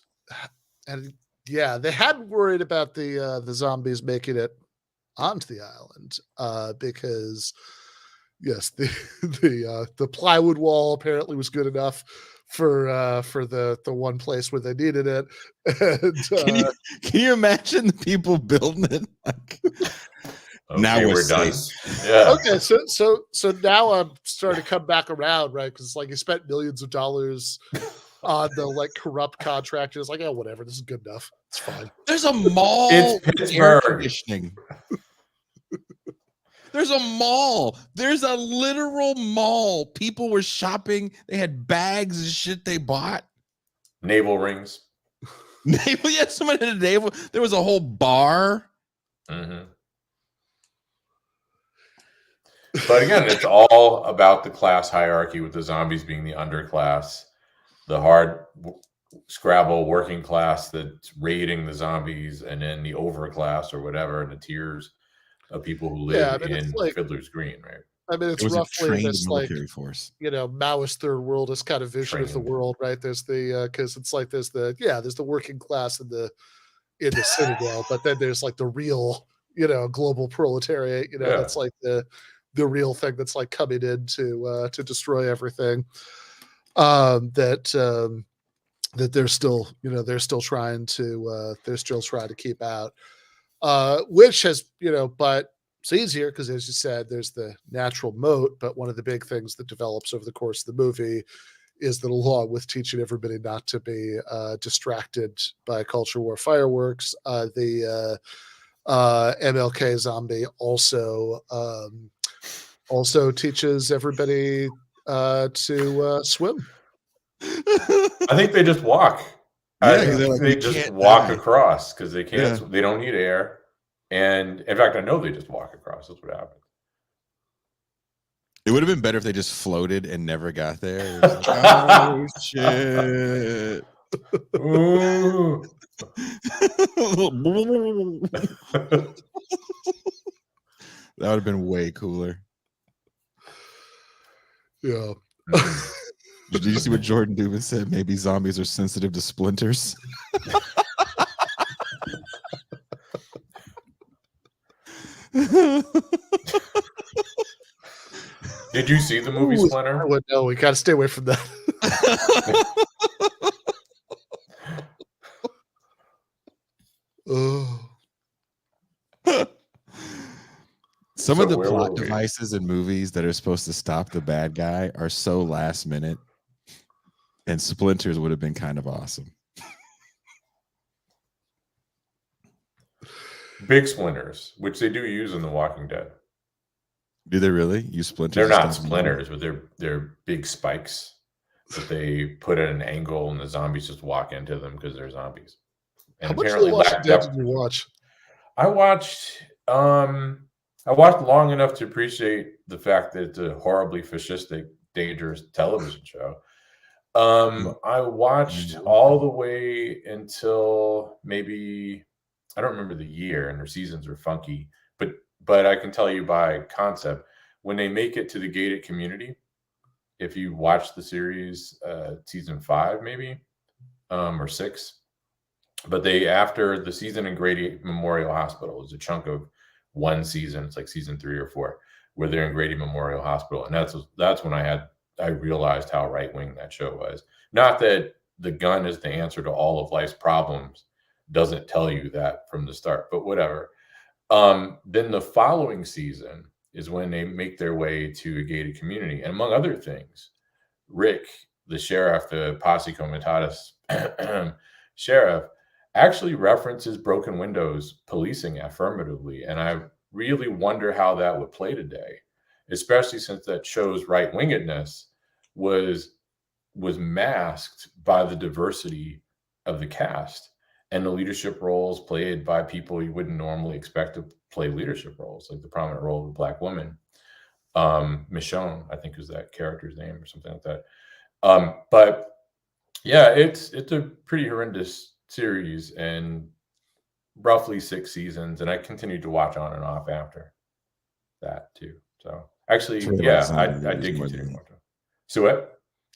the zombies making it onto the island because yes, the plywood wall apparently was good enough for the one place where they needed it. And, can you imagine the people building it? Like, okay, now we're done. Yeah. Okay, so now I'm starting to come back around, right? Because it's like you spent millions of dollars on the corrupt contractors. Like, oh, whatever, this is good enough. It's fine. There's a mall. It's air conditioning. There's a mall. There's a literal mall. People were shopping. They had bags of shit they bought. Navel rings. Navel, yeah, someone had a navel. There was a whole bar. Mm-hmm. But again, it's all about the class hierarchy, with the zombies being the underclass, the hard scrabble working class that's raiding the zombies, and then the overclass or whatever, and the tiers of people who live in Fiddler's Green, right? I mean, it's roughly this military force, Maoist third worldist kind of vision of the world, right? There's the because it's like there's the working class in the Citadel, but then there's like the real global proletariat, that's like the real thing that's like coming in to destroy everything. That they're still trying to keep out. Which has, but it's easier because, as you said, there's the natural moat. But one of the big things that develops over the course of the movie is that, along with teaching everybody not to be distracted by culture war fireworks, the MLK zombie also teaches everybody to swim. I think they just walk. They just walk across because they can't. Yeah. They don't need air, and in fact, I know they just walk across. That's what happened. It would have been better if they just floated and never got there. Like, oh shit! Ooh. That would have been way cooler. Yeah. Did you see what Jordan Dubin said? Maybe zombies are sensitive to splinters. Did you see the movie Splinter? I wouldn't know. We got to stay away from that. Some of the plot devices in movies that are supposed to stop the bad guy are so last minute, and Splinters would have been kind of awesome. Big splinters, which they do use in The Walking Dead. Do they really use splinters? They're not splinters, but they're big spikes that they put at an angle, and the zombies just walk into them because they're zombies. And how much of The Walking Dead did you watch? I watched long enough to appreciate the fact that it's a horribly fascistic, dangerous television show. I watched all the way until maybe, I don't remember the year, and their seasons are funky, but I can tell you by concept, when they make it to the gated community, if you watch the series, season 5 maybe, or 6, but after the season in Grady Memorial Hospital is a chunk of one season. It's like season 3 or 4, where they're in Grady Memorial Hospital, and that's when I realized how right wing that show was. Not that the gun is the answer to all of life's problems, doesn't tell you that from the start, but whatever. Then the following season is when they make their way to a gated community. And among other things, Rick, the sheriff, the Posse Comitatus sheriff, actually references broken windows policing affirmatively. And I really wonder how that would play today, especially since that show's right-wingedness was masked by the diversity of the cast and the leadership roles played by people you wouldn't normally expect to play leadership roles, like the prominent role of a Black woman. Michonne, I think is that character's name or something like that. But yeah, it's a pretty horrendous series and roughly 6 seasons, and I continued to watch on and off after that too. So actually, yeah, I did continue to watch it. So what?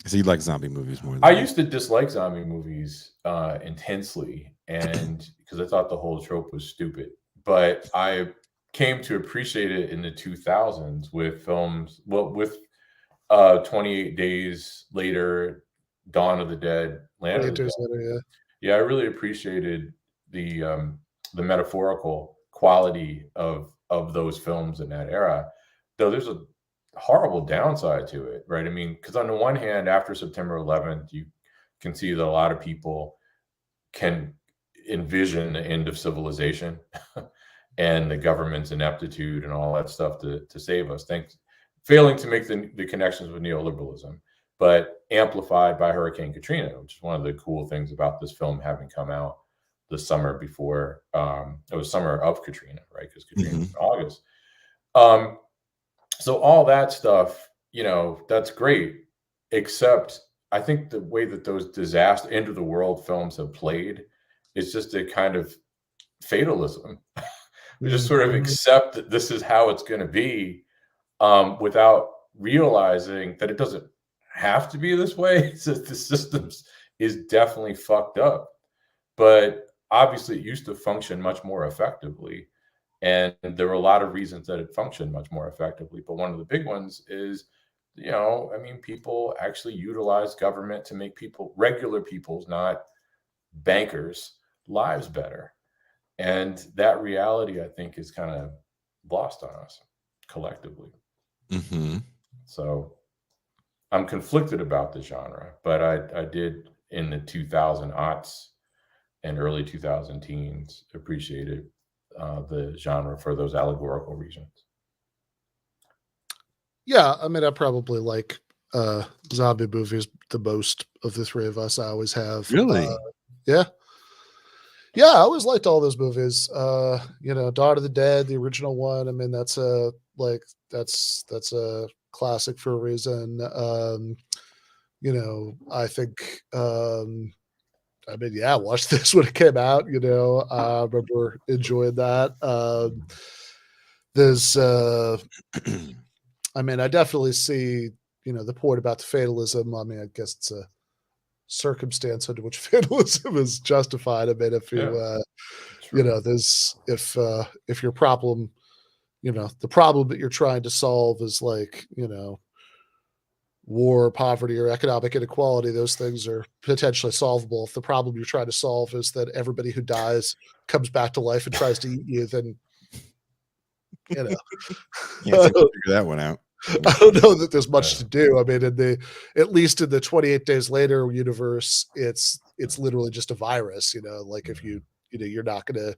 So you like zombie movies more than I used to dislike zombie movies intensely, and because I thought the whole trope was stupid. But I came to appreciate it in the 2000s with films, with 28 Days Later, Dawn of the Dead, Land of the Dead. Later, Yeah, I really appreciated the metaphorical quality of those films in that era. Though there's a horrible downside to it, right? I mean, because on the one hand, after September 11th, you can see that a lot of people can envision the end of civilization and the government's ineptitude and all that stuff to save us. Failing to make the connections with neoliberalism, but amplified by Hurricane Katrina, which is one of the cool things about this film having come out the summer before. It was summer of Katrina, right? Because Katrina was in August. So all that stuff, that's great, except I think the way that those disaster end of the world films have played is just a kind of fatalism. We just sort of accept that this is how it's going to be, without realizing that it doesn't have to be this way. It's that the system is definitely fucked up, but obviously it used to function much more effectively. And there were a lot of reasons that it functioned much more effectively. But one of the big ones is, people actually utilize government to make regular people's, not bankers, lives better. And that reality, I think, is kind of lost on us collectively. So I'm conflicted about the genre, but I did in the 2000s and early 2000 teens appreciated the genre for those allegorical reasons. Yeah, I mean, I probably like zombie movies the most of the three of us. I always have. Really? Yeah. Yeah, I always liked all those movies. Dawn of the Dead, the original one. I mean, that's a classic for a reason. I think I watched this when it came out, I remember enjoying that. I definitely see, the point about the fatalism. I mean, I guess it's a circumstance under which fatalism is justified. I mean, if if your problem, the problem that you're trying to solve is like, war, poverty, or economic inequality, those things are potentially solvable. If the problem you're trying to solve is that everybody who dies comes back to life and tries to eat you, then can't figure that one out. I don't know that there's much to do. I mean, at least in the 28 Days Later universe, it's literally just a virus. Like if you're not gonna,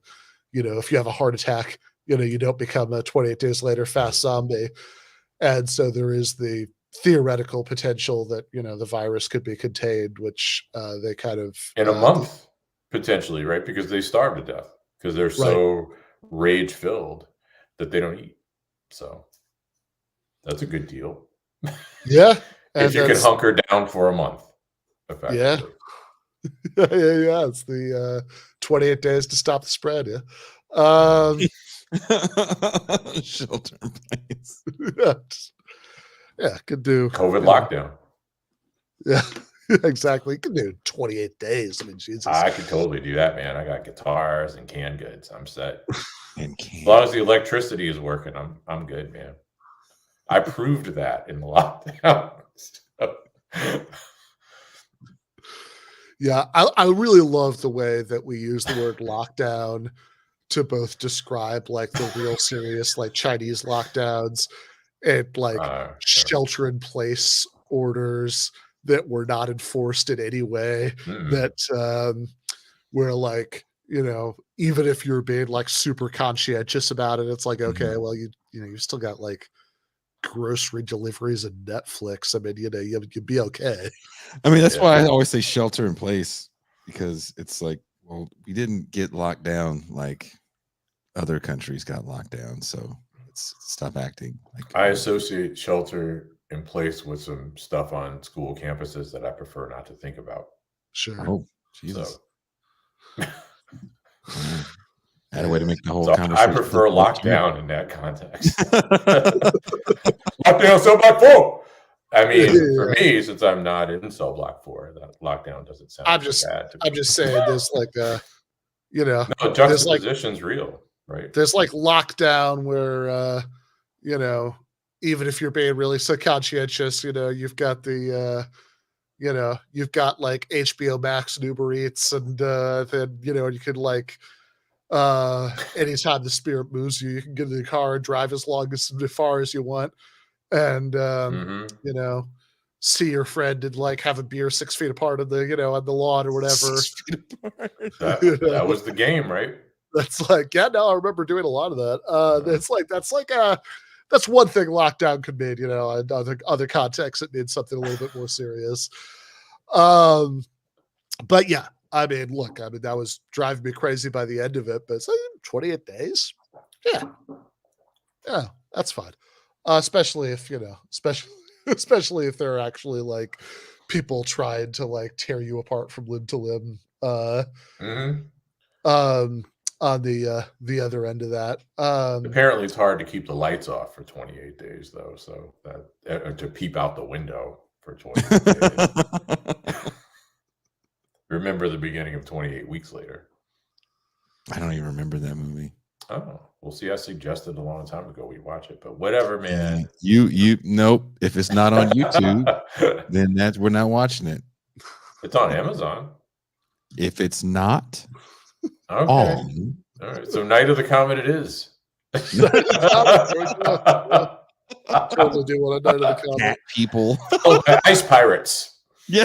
if you have a heart attack, you don't become a 28 Days Later fast zombie, and so there is the theoretical potential that the virus could be contained, which they kind of in a month potentially, right? Because they starve to death because they're so rage filled that they don't eat. So that's a good deal. Yeah, if you can hunker down for a month, effectively. Yeah. Yeah. It's the 28 days to stop the spread. Yeah. Shelter in place. Yeah, could do COVID lockdown. Yeah, exactly. You could do 28 days. I mean, Jesus. I could totally do that, man. I got guitars and canned goods. I'm set. And as long as the electricity is working, I'm good, man. I proved that in the lockdown. Yeah, I really love the way that we use the word lockdown to both describe like the real serious like Chinese lockdowns and like shelter in place orders that were not enforced in any way. That where like, you know, even if you're being like super conscientious about it, it's like, okay, well, you know, you still got like grocery deliveries and Netflix. I mean, you know, you'd be okay. I mean, that's why I always say shelter in place, because it's like, well, we didn't get locked down like other countries got locked down, so let's stop acting like. I associate shelter in place with some stuff on school campuses that I prefer not to think about. Sure. Oh, Jesus. So. Had a way to make the whole I conversation. prefer lockdown in that context. Lockdown cell block 4. I mean, for me, since I'm not in cell block 4, that lockdown doesn't sound bad to me. I'm just saying there's like a, you know, no, juxtaposition's real, right? There's like lockdown where you know, even if you're being really so conscientious, you know, you've got the you know, you've got like HBO Max and Uber Eats, and then, you know, you could like anytime the spirit moves you, you can get in the car and drive as far as you want, and you know, see your friend and like have a beer 6 feet apart on the, you know, on the lawn or whatever. That was the game, right? That's like, yeah, no, I remember doing a lot of that. That's one thing lockdown could mean, you know, in other contexts it means something a little bit more serious. But yeah, I mean, look, I mean, that was driving me crazy by the end of it, but it's like 28 days. Yeah, that's fine. Especially if, you know, especially if there are actually like people trying to like tear you apart from limb to limb. On the other end of that. Apparently it's hard to keep the lights off for 28 days though, so that to peep out the window for 28 days. Remember the beginning of 28 Weeks Later? I don't even remember that movie. Oh, well, see, I suggested a long time ago we watch it, but whatever, man. You nope. If it's not on YouTube, then we're not watching it. It's on Amazon. If it's not, okay. All right. So Night of the Comet it is. Totally do want a Night of the Comet. Cat people. Oh, Ice Pirates. Yeah.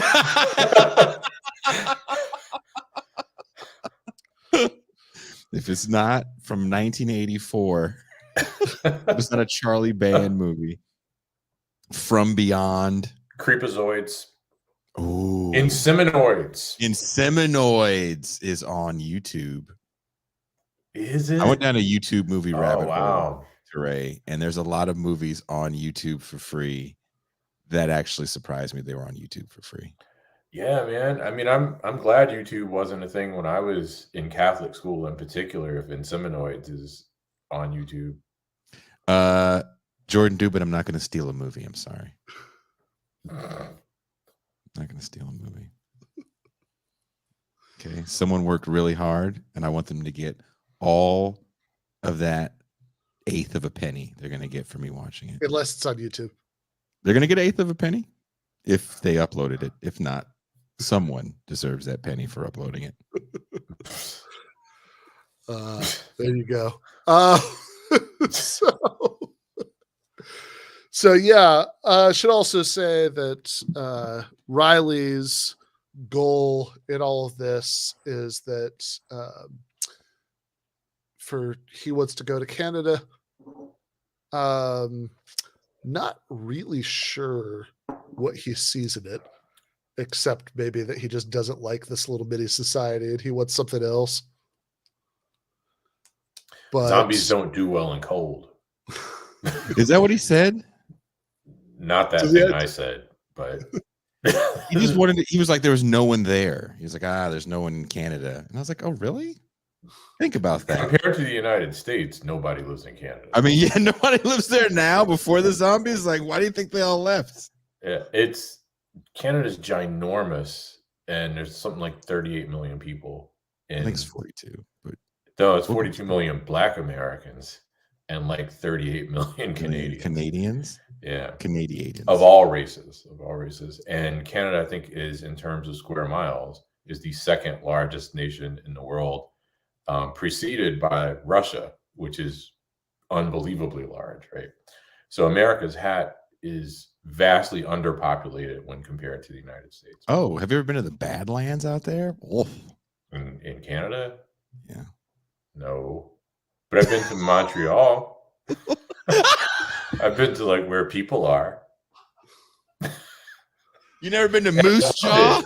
If it's not from 1984, it's not a Charlie Band movie. From Beyond. Creepazoids. Ooh. Inseminoids. Inseminoids is on YouTube. Is it? I went down a YouTube movie rabbit hole today, and there's a lot of movies on YouTube for free that actually surprised me. They were on YouTube for free. Yeah, man. I mean, I'm glad YouTube wasn't a thing when I was in Catholic school, in particular. If Inseminoids is on YouTube, Jordan Dubin, I'm not going to steal a movie. I'm sorry. Not going to steal a movie. Okay, someone worked really hard, and I want them to get all of that eighth of a penny they're going to get for me watching it. Unless it's on YouTube. They're going to get eighth of a penny if they uploaded it. If not, someone deserves that penny for uploading it. There you go. So yeah, I should also say that Riley's goal in all of this is that he wants to go to Canada. Not really sure what he sees in it, except maybe that he just doesn't like this little bitty society and he wants something else. But zombies don't do well in cold. Is that what he said? Not that thing I said, but he just wanted to, he was like, there was no one there. He was like, there's no one in Canada. And I was like, oh, really? Think about that. Compared to the United States, nobody lives in Canada. I mean, yeah, nobody lives there now before the zombies. Like, why do you think they all left? Yeah, Canada's ginormous, and there's something like 38 million people. I think it's 42, but no, it's 42 million Black Americans and like 38 million Canadians. Yeah, Canadians of all races, and Canada, I think, is in terms of square miles, is the second largest nation in the world preceded by Russia, which is unbelievably large, right? So America's hat is vastly underpopulated when compared to the United States. Oh, have you ever been to the Badlands out there? Oof. In Canada? Yeah. No. But I've been to Montreal. I've been to like where people are. You never been to Moose Jaw?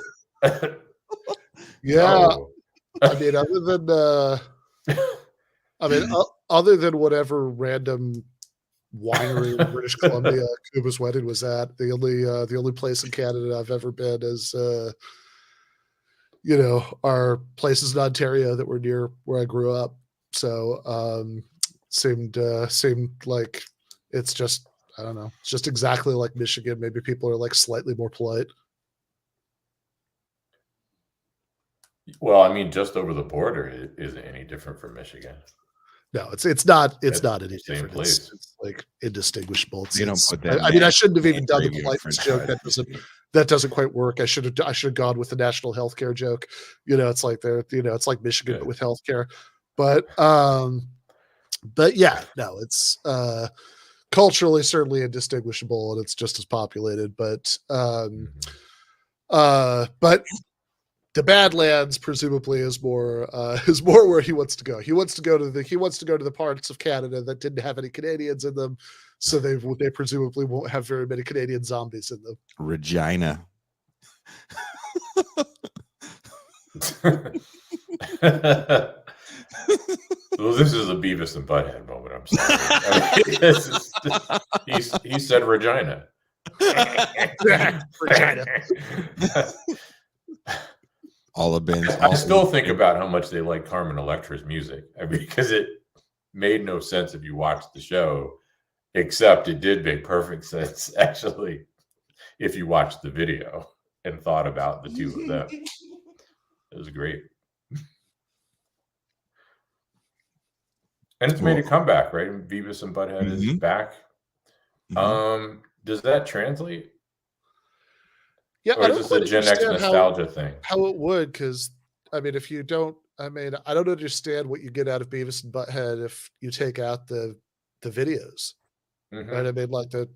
Yeah. No. I mean, other than whatever random winery in British Columbia Cuba's wedding was at, the only place in Canada I've ever been is are places in Ontario that were near where I grew up. So seemed like it's just, I don't know, it's just exactly like Michigan. Maybe people are like slightly more polite. Well, I mean, just over the border isn't any different from Michigan. No, it's not That's not any same different. place. It's like indistinguishable. They don't put that. I mean, I shouldn't have even done the gravy on politeness French joke. fries. That doesn't quite work. I should have gone with the national healthcare joke. It's like it's like Michigan but with healthcare. But yeah, no, it's culturally certainly indistinguishable, and it's just as populated. But the Badlands presumably is more where he wants to go. He wants to go to the parts of Canada that didn't have any Canadians in them, so they presumably won't have very many Canadian zombies in them. Regina. Well, this is a Beavis and Butthead moment. I'm sorry. I mean, he said Regina. Regina. All of Ben's. I still think about how much they like Carmen Electra's music. I mean, because it made no sense if you watched the show, except it did make perfect sense, actually, if you watched the video and thought about the two of them. It was great. And it's made a comeback, right? Beavis and Butthead is back. Does that translate? Yeah, or is this a Gen X nostalgia thing? How it would, because I mean, if you don't, I mean, I don't understand what you get out of Beavis and Butthead if you take out the videos, right? I mean, like the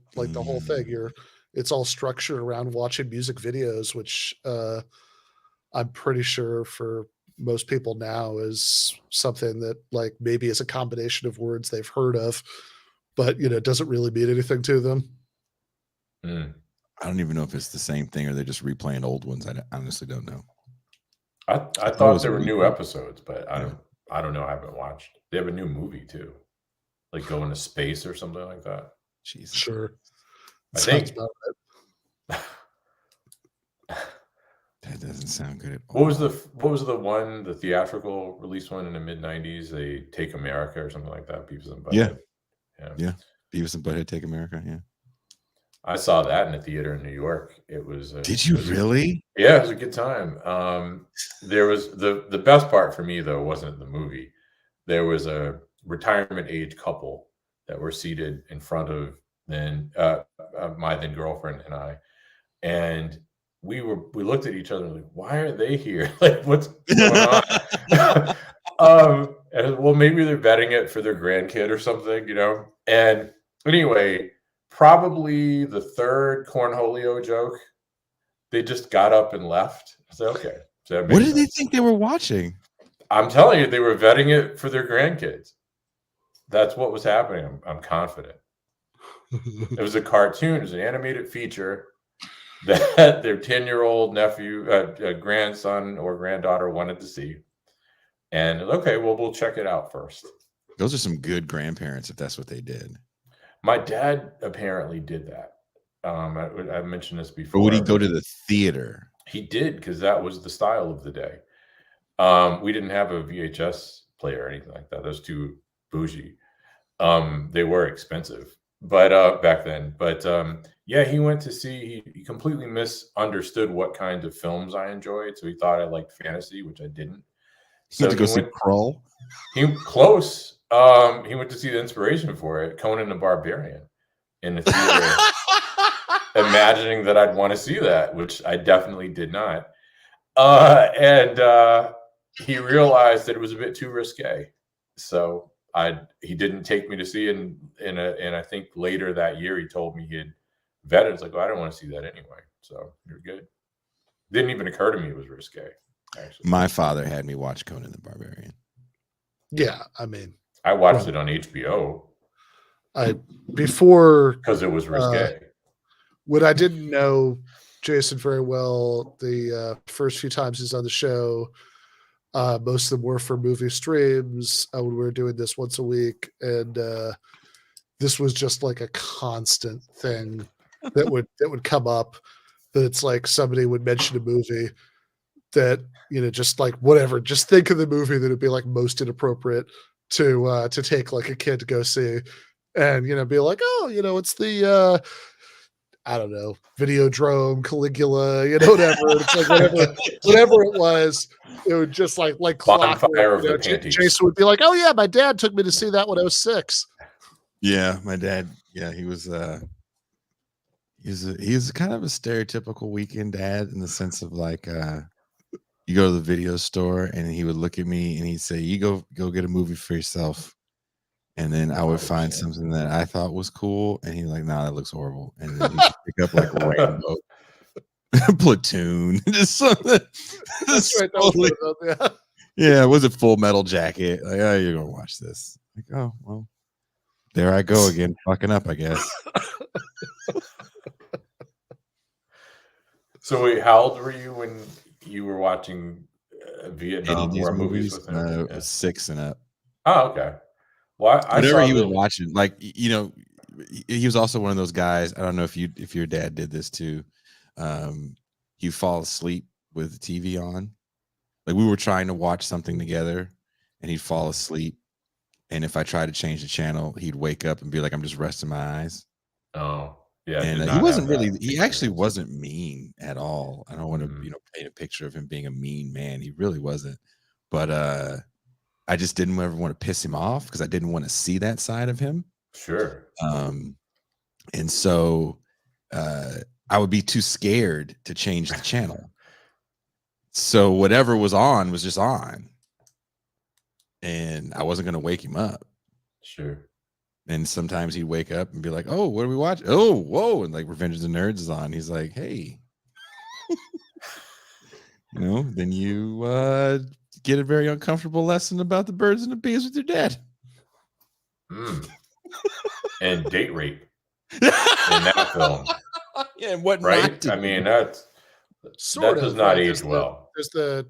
whole thing. It's all structured around watching music videos, which I'm pretty sure for most people now is something that like maybe is a combination of words they've heard of, but doesn't really mean anything to them. I don't even know if it's the same thing or they're just replaying old ones. I honestly don't know. I thought there were new episodes, but I don't know. I haven't watched. They have a new movie too, like going to space or something like that. Jesus. Sure. I think that doesn't sound good at all. What was the theatrical release one in the mid-90s? They Take America or something like that. Beavis and Butthead. Yeah. Beavis and Butthead Take America. Yeah. I saw that in a theater in New York. It was. Did you really? Yeah, it was a good time. There was the best part for me though wasn't the movie. There was a retirement age couple that were seated in front of my then girlfriend and I, and we looked at each other like, why are they here? Like, what's going on? And well, maybe they're betting it for their grandkid or something, And anyway, probably the third cornholio joke, they just got up and left. I said, okay. So what did they think they were watching? I'm telling you, they were vetting it for their grandkids. That's what was happening. I'm confident. It was a cartoon. It was an animated feature that their 10-year-old nephew, grandson or granddaughter wanted to see. And okay, well, we'll check it out first. Those are some good grandparents if that's what they did. My dad apparently did that. I mentioned this before. Or would he go to the theater? He did, because that was the style of the day. We didn't have a VHS player or anything like that. Those too bougie. They were expensive, but back then. But yeah, he went to see. He completely misunderstood what kinds of films I enjoyed. So he thought I liked fantasy, which I didn't. So he went Krull. Close. He went to see the inspiration for it, Conan the Barbarian, in the theater, imagining that I'd want to see that, which I definitely did not. And he realized that it was a bit too risque. So he didn't take me to see it. And I think later that year he told me he had vetted. It's like, I don't want to see that anyway. So you're good. Didn't even occur to me it was risque. Actually, my father had me watch Conan the Barbarian. Yeah, I mean, I watched it on HBO. Before, because it was risque. When I didn't know Jason very well, the first few times he's on the show, most of them were for movie streams. We were doing this once a week, and this was just like a constant thing that would come up. That it's like somebody would mention a movie that, just like whatever, just think of the movie that would be like most inappropriate to take like a kid to go see, and be like, oh, it's the I don't know, Videodrome, Caligula, whatever. It's like whatever it was, it would just like Bonfire of the Panties. Jason would be like, oh yeah, my dad took me to see that when I was 6. Yeah, my dad. Yeah, he was he's kind of a stereotypical weekend dad in the sense of like you go to the video store and he would look at me and he'd say, you go get a movie for yourself. And then I would find something that I thought was cool, and he's like, "Nah, that looks horrible." And then he'd pick up like Rambo, Platoon, just something. That's right. That was yeah, was it Full Metal Jacket? Like, oh, you're gonna watch this? Like, oh well, there I go again, fucking up, I guess. So wait, how old were you when you were watching Vietnam War movies with him? 6 and up. Oh, okay. Well, whatever he was watching, like he was also one of those guys. I don't know if your dad did this too. You fall asleep with the TV on. Like we were trying to watch something together, and he'd fall asleep. And if I tried to change the channel, he'd wake up and be like, "I'm just resting my eyes." Oh, yeah. And he wasn't really. He actually wasn't mean at all. I don't want to paint a picture of him being a mean man. He really wasn't. But I just didn't ever want to piss him off because I didn't want to see that side of him. Sure. And so I would be too scared to change the channel. So whatever was on was just on. And I wasn't going to wake him up. Sure. And sometimes he'd wake up and be like, oh, what are we watching? Oh, whoa. And like Revenge of the Nerds is on. He's like, hey. Then you get a very uncomfortable lesson about the birds and the bees with your dad. And date rape in that film. Yeah, and what right? not to I mean, that does not age well. There's the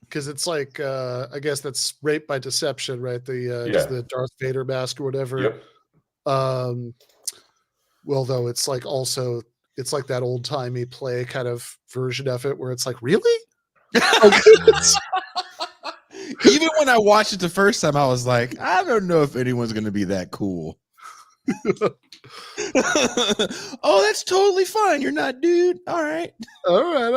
because it's like I guess that's rape by deception, right? The Darth Vader mask or whatever. Yep. Well, though it's like also it's like that old timey play kind of version of it where it's like, really? Even when I watched it the first time, I was like, I don't know if anyone's going to be that cool. Oh, that's totally fine. You're not, dude. All right. Oh, and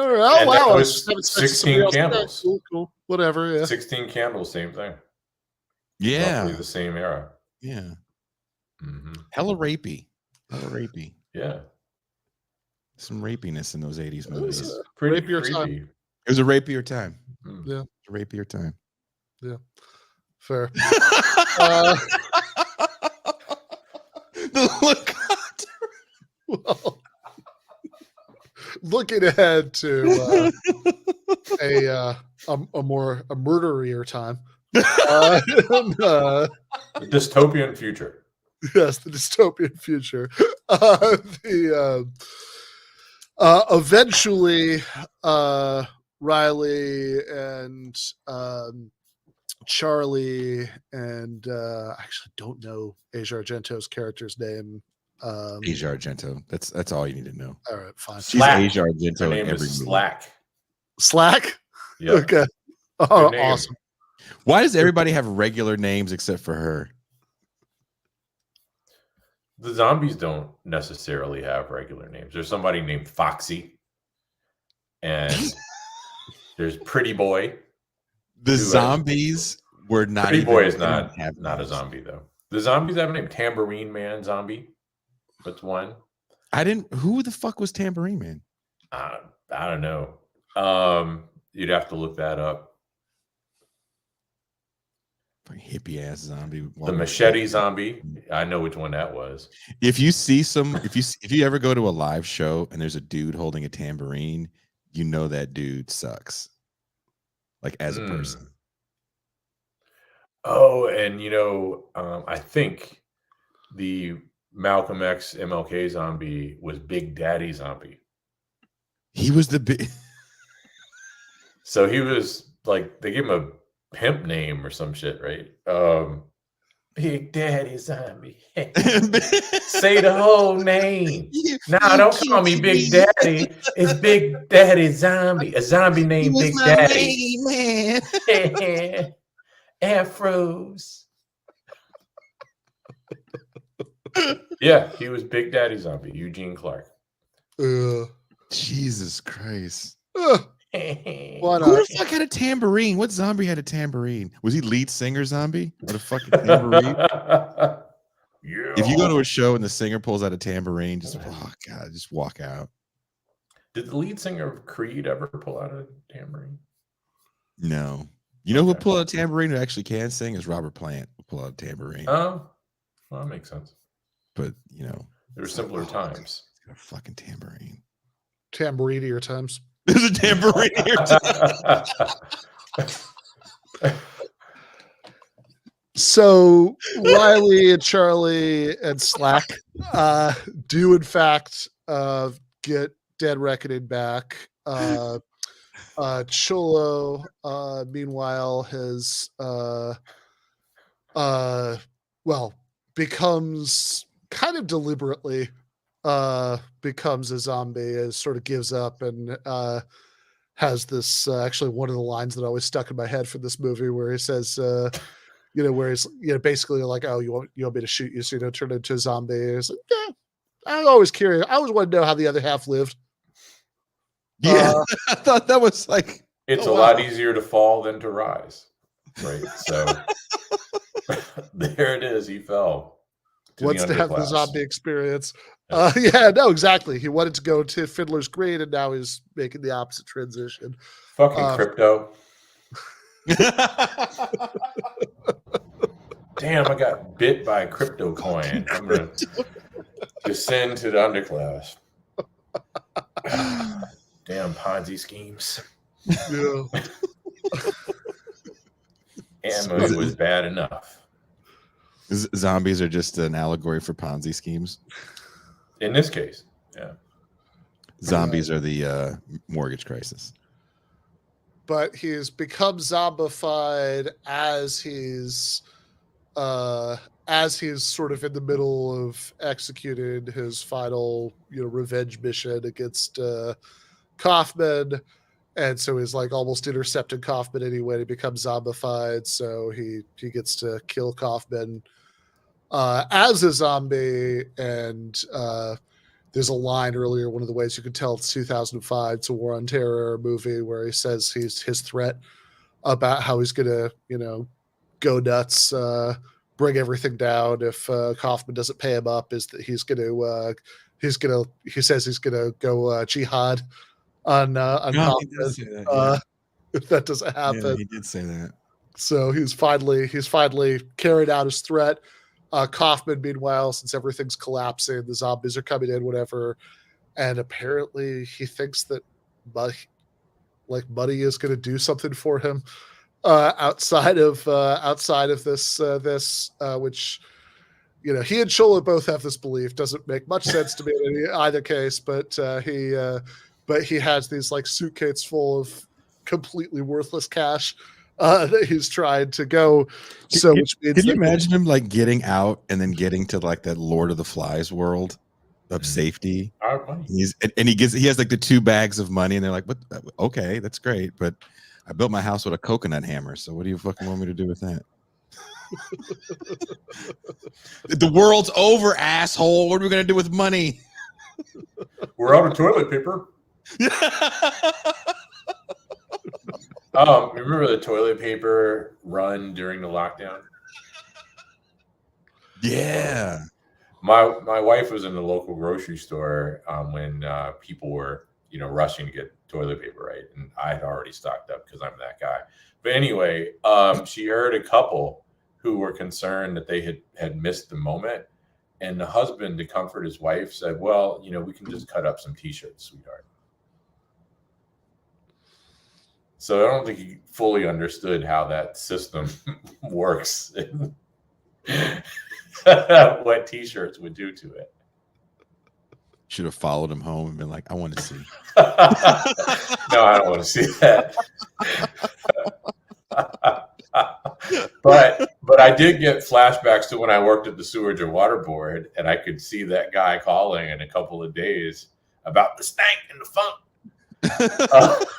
wow. That was 16 Candles. Cool. Whatever. Yeah. 16 Candles, same thing. Yeah. Roughly the same era. Yeah. Mm-hmm. Hella rapey. Yeah. Some rapiness in those 80s movies. Pretty rapier creepy. time. It was a rapier time. Yeah. A rapier time. Yeah. Fair. The look. Well, looking ahead to a murderier time. Dystopian future. Yes, the dystopian future. Eventually, Riley and Charlie and I actually don't know Asia Argento's character's name. Asia Argento. That's all you need to know. All right, fine. She's Asia Argento Her in name every is movie. Slack. Slack? Yeah. Okay. Oh, awesome. Why does everybody have regular names except for her? The zombies don't necessarily have regular names. There's somebody named Foxy, and there's Pretty Boy. The zombies were not. Pretty Boy is not a zombie though. The zombies have a name. Tambourine Man zombie. That's one. Who the fuck was Tambourine Man? I don't know. You'd have to look that up. Hippie ass zombie. The machete zombie. I know which one that was. If you see if you ever go to a live show and there's a dude holding a tambourine, you know that dude sucks. Like as a person. Oh, and I think the Malcolm X MLK zombie was Big Daddy Zombie. He was the big. So he was like, they gave him a pimp name or some shit, right? Big Daddy Zombie. Say the whole name. Nah, don't call me Big Daddy. It's Big Daddy Zombie. A zombie named Big Daddy. Man. Afros. Yeah, he was Big Daddy Zombie, Eugene Clark. Jesus Christ. Why Who the fuck had a tambourine? What zombie had a tambourine? Was he lead singer zombie? What a fucking tambourine? Yeah. If you go to a show and the singer pulls out a tambourine, just just walk out. Did the lead singer of Creed ever pull out a tambourine? No. You know who pull out a tambourine who actually can sing is Robert Plant. Pull out a tambourine. Oh, well, that makes sense. But there were simpler times. He's got a fucking tambourine. Tambourine-ier times. There's a tambourine here. So Riley and Charlie and Slack do in fact get Dead Reckoning back. Cholo meanwhile has becomes kind of deliberately becomes a zombie, as sort of gives up, and has this actually one of the lines that always stuck in my head from this movie where he says where he's basically like, oh, you want me to shoot you so you don't turn into a zombie. He's like, yeah, I'm always curious. I always want to know how the other half lived. Yeah, I thought that was like, it's a lot easier to fall than to rise, right? So there it is. He fell. Wants to have the zombie experience. Yeah, no, exactly. He wanted to go to Fiddler's Green, and now he's making the opposite transition. Fucking crypto. Damn, I got bit by a crypto coin. I'm going to descend to the underclass. Damn Ponzi schemes. Yeah. Ammo was bad enough. Zombies are just an allegory for Ponzi schemes. In this case, yeah. Zombies are the mortgage crisis. But he's become zombified as he's sort of in the middle of executing his final, revenge mission against Kaufman. And so he's like almost intercepting Kaufman anyway. He becomes zombified, so he gets to kill Kaufman as a zombie. And there's a line earlier, one of the ways you can tell it's 2005, it's a War on Terror movie, where he says his threat about how he's gonna, go nuts, bring everything down if Kaufman doesn't pay him up, is that he says he's gonna go jihad on Kaufman. If that doesn't happen. Yeah, he did say that. So he's finally carried out his threat. Kaufman, meanwhile, since everything's collapsing, the zombies are coming in, whatever, and apparently he thinks that money is going to do something for him outside of this, which he and Cholo both have this belief. Doesn't make much sense to me in either case, but he has these like suitcases full of completely worthless cash that he's trying to go. So which means, can you imagine him like getting out and then getting to like that Lord of the Flies world of safety? He has like the 2 bags of money, and they're like, "What? Okay, that's great, but I built my house with a coconut hammer. So what do you fucking want me to do with that?" The world's over, asshole. What are we gonna do with money? We're out of toilet paper. Remember the toilet paper run during the lockdown? Yeah. My wife was in the local grocery store when people were rushing to get toilet paper, right? And I had already stocked up because I'm that guy. But anyway, she heard a couple who were concerned that they had missed the moment. And the husband, to comfort his wife, said, well, we can just cut up some T-shirts, sweetheart. So I don't think he fully understood how that system works and what T-shirts would do to it. Should have followed him home and been like, I want to see. No, I don't want to see that. But I did get flashbacks to when I worked at the Sewage and Water Board, and I could see that guy calling in a couple of days about the stank and the funk.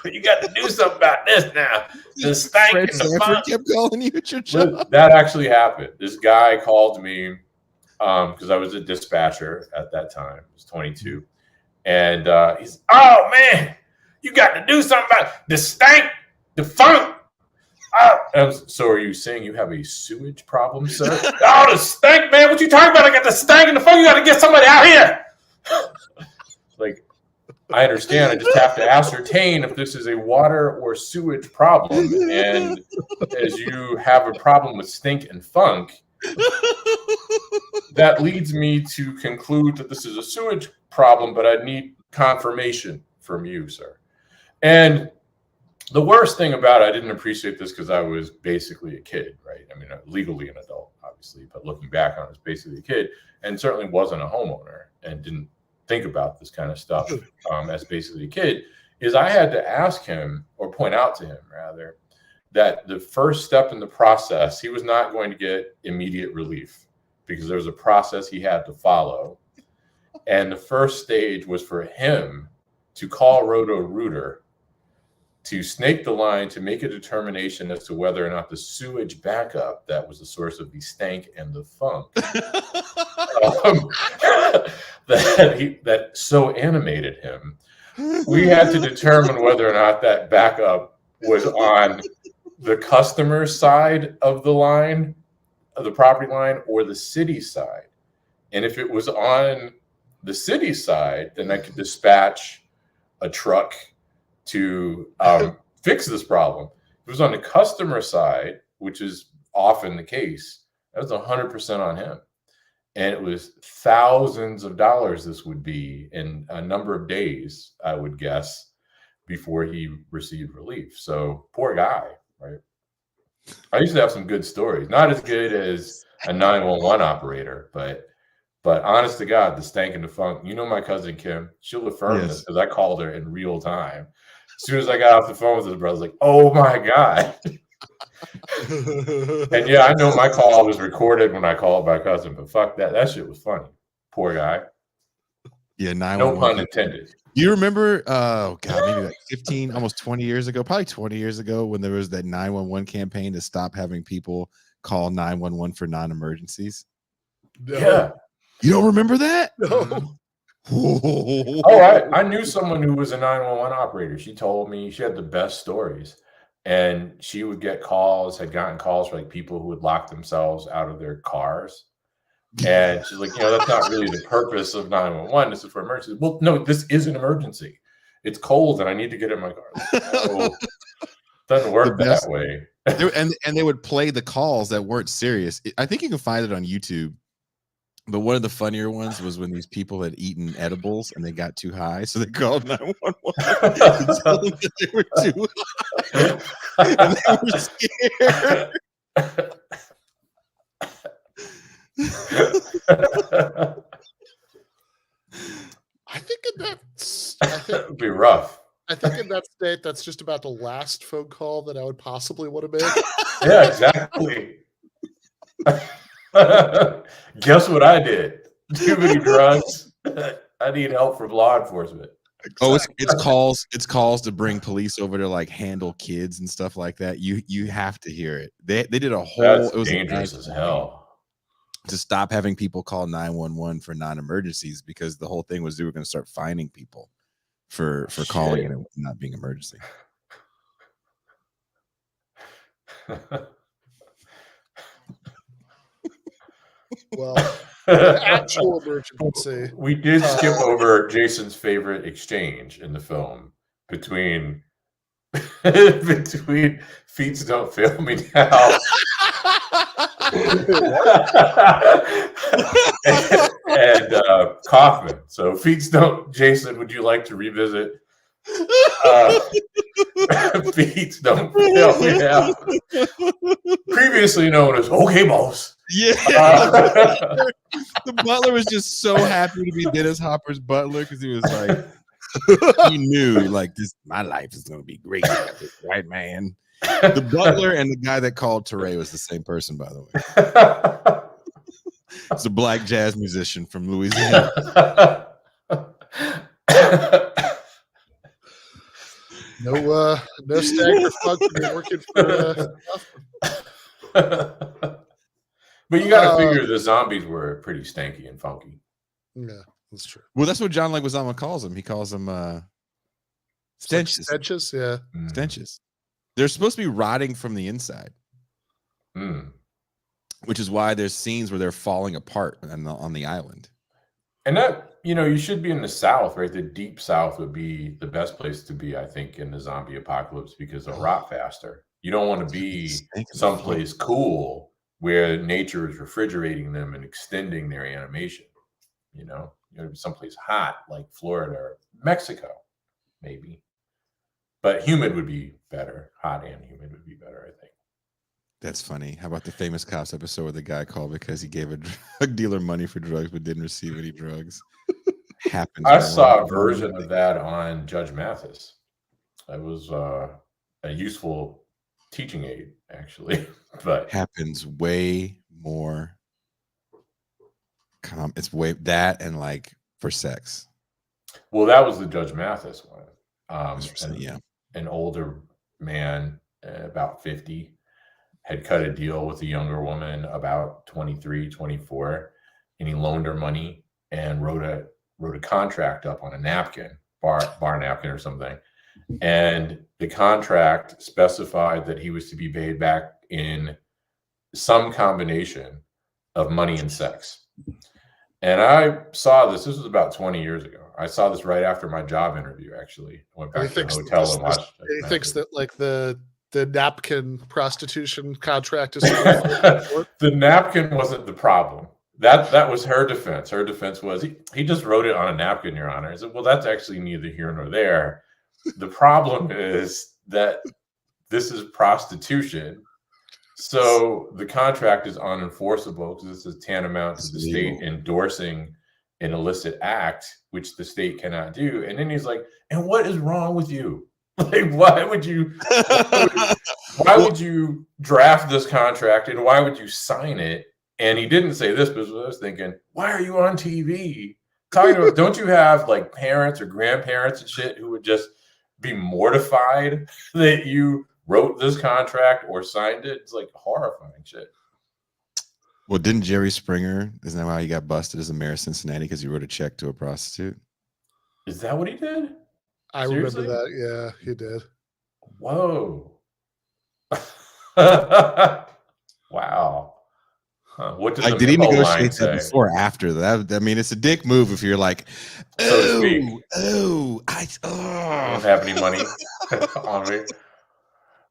You got to do something about this now. The stank and the funk. Kept calling you at your job. That actually happened. This guy called me because I was a dispatcher at that time. I was 22. And he's, oh, man, you got to do something about the stank, the funk. So are you saying you have a sewage problem, sir? Oh, the stank, man. What you talking about? I got the stank and the funk. You got to get somebody out here. Like, I understand. I just have to ascertain if this is a water or sewage problem. And as you have a problem with stink and funk, that leads me to conclude that this is a sewage problem, but I need confirmation from you, sir. And the worst thing about it, I didn't appreciate this because I was basically a kid, right? I mean, legally an adult, obviously, but looking back on it, I was basically a kid and certainly wasn't a homeowner and didn't think about this kind of stuff as basically a kid, is I had to ask him, or point out to him, rather, that the first step in the process, he was not going to get immediate relief because there was a process he had to follow. And the first stage was for him to call Roto-Rooter to snake the line to make a determination as to whether or not the sewage backup that was the source of the stank and the funk that so animated him. We had to determine whether or not that backup was on the customer side of the line, of the property line, or the city side. And if it was on the city side, then I could dispatch a truck to fix this problem. If it was on the customer side, which is often the case, that was 100% on him. And it was thousands of dollars this would be in a number of days, I would guess, before he received relief. So poor guy, right? I used to have some good stories. Not as good as a 911 operator, but honest to God, the stank and the funk. You know my cousin Kim, she'll affirm this because I called her in real time. As soon as I got off the phone with his brother, I was like, oh my God. And yeah, I know my call was recorded when I called my cousin, but fuck that. That shit was funny. Poor guy. Yeah, 911. No pun intended. You remember, oh God, maybe like 15, almost 20 years ago, probably 20 years ago, when there was that 911 campaign to stop having people call 911 for non-emergencies? No. Yeah. You don't remember that? No. Oh, I knew someone who was a 911 operator. She told me she had the best stories. And she would get calls, had gotten calls for like people who would lock themselves out of their cars. And she's like, that's not really the purpose of 911. This is for emergency. Well, no, this is an emergency. It's cold and I need to get in my car. No, doesn't work that way. And they would play the calls that weren't serious. I think you can find it on YouTube. But one of the funnier ones was when these people had eaten edibles and they got too high, so they called 911 to tell them that they were too high, and they were scared. I think it would be rough. I think in that state, that's just about the last phone call that I would possibly want to make. Yeah, exactly. Guess what I did? Too many drugs. I need help from law enforcement. Oh, it's calls to bring police over to like handle kids and stuff like that. You have to hear it. They did a whole. That's it was dangerous as hell. To stop having people call 911 for non-emergencies, because the whole thing was they were going to start fining people for calling it and not being emergency. Well, an actual emergency. We did skip over Jason's favorite exchange in the film between Feats Don't Fail Me Now and Kaufman. So Feats Don't, Jason, would you like to revisit Feats Don't Fail Me Now? Previously known as Okay Boss. Yeah. The butler was just so happy to be Dennis Hopper's butler because he was like, he knew like this, my life is gonna be great. Right, man. The butler and the guy that called Toure was the same person, by the way. It's a black jazz musician from Louisiana. No stagger funk when you're working for. But you got to figure the zombies were pretty stanky and funky. Yeah, that's true. Well, that's what John Leguizamo calls them. He calls them stenches. Stenches, yeah. Stenches. They're supposed to be rotting from the inside. Which is why there's scenes where they're falling apart on the island. And that, you should be in the South, right? The deep South would be the best place to be, I think, in the zombie apocalypse because they'll rot faster. You don't want to be someplace cool where nature is refrigerating them and extending their animation. You want to be someplace hot like Florida or Mexico, maybe. But humid would be better. Hot and humid would be better, I think. That's funny. How about the Famous Cops episode where the guy called because he gave a drug dealer money for drugs but didn't receive any drugs? Happens. I saw a version of that on Judge Mathis. That was a useful teaching aid, actually. But happens way more. It's way that and like for sex. Well, that was the Judge Mathis one. An older man, about 50. Had cut a deal with a younger woman about 23, 24, and he loaned her money and wrote a contract up on a napkin, bar napkin or something. And the contract specified that he was to be paid back in some combination of money and sex. And I saw this was about 20 years ago. I saw this right after my job interview, actually. I went back to the hotel and watched it. He thinks that like the napkin prostitution contract is the napkin wasn't the problem. That was her defense. Her defense was he just wrote it on a napkin, Your Honor. I said, well, that's actually neither here nor there. The problem is that this is prostitution. So the contract is unenforceable because this is tantamount to the state endorsing an illicit act, which the state cannot do. And then he's like, and what is wrong with you? Like, why would you draft this contract and why would you sign it? And he didn't say this, but I was thinking, why are you on TV? Talking about, don't you have like parents or grandparents and shit who would just be mortified that you wrote this contract or signed it? It's like horrifying shit. Well, didn't Jerry Springer, isn't that why he got busted as the mayor of Cincinnati? Because he wrote a check to a prostitute? Is that what he did? I Seriously? remember that. Yeah, he did. Whoa. Wow. Huh. What did did he negotiate say? that before or after that? I mean, it's a dick move if you're like, I don't have any money on me.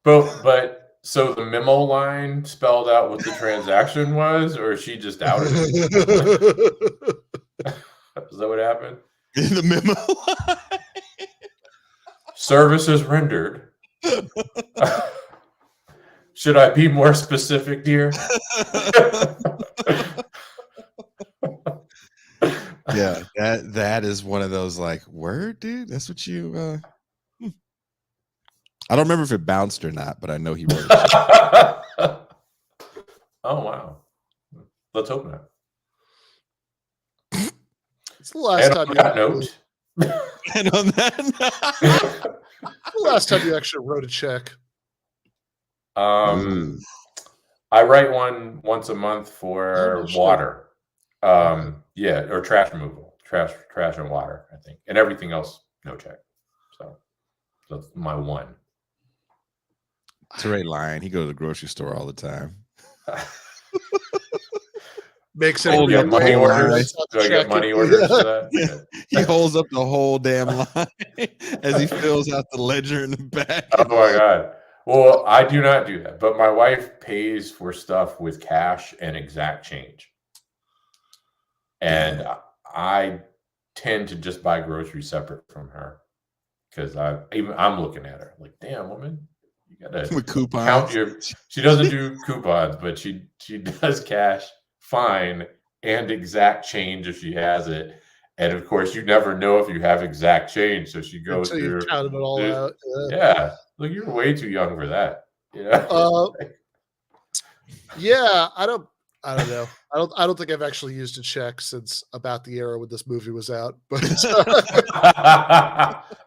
But so the memo line spelled out what the transaction was, or she just outed it? Is that what happened? In the memo line? Services rendered. Should I be more specific, dear? Yeah, that is one of those like, word, dude. That's what you. I don't remember if it bounced or not, but I know he wrote it. Oh wow! Let's hope not. It's the last time. On that note. And on that the last time you actually wrote a check. I write one once a month for water. Yeah, or trash removal, trash and water, I think, and everything else, no check. So that's my one. Toure lying. He goes to the grocery store all the time. makes Do I everybody get money wait, orders? writes out Do the I check get money and- orders for that? He holds up the whole damn line as he fills out the ledger in the back. Oh my God. Well, I do not do that, but my wife pays for stuff with cash and exact change. And I tend to just buy groceries separate from her because I'm looking at her like, damn, woman, you gotta With coupons. count your. She doesn't do coupons, but she does cash fine and exact change if she has it. And of course, you never know if you have exact change, so she goes until through. you've counted it all out. Yeah, look, you're way too young for that. You know? Yeah, I don't know. I don't think I've actually used a check since about the era when this movie was out. But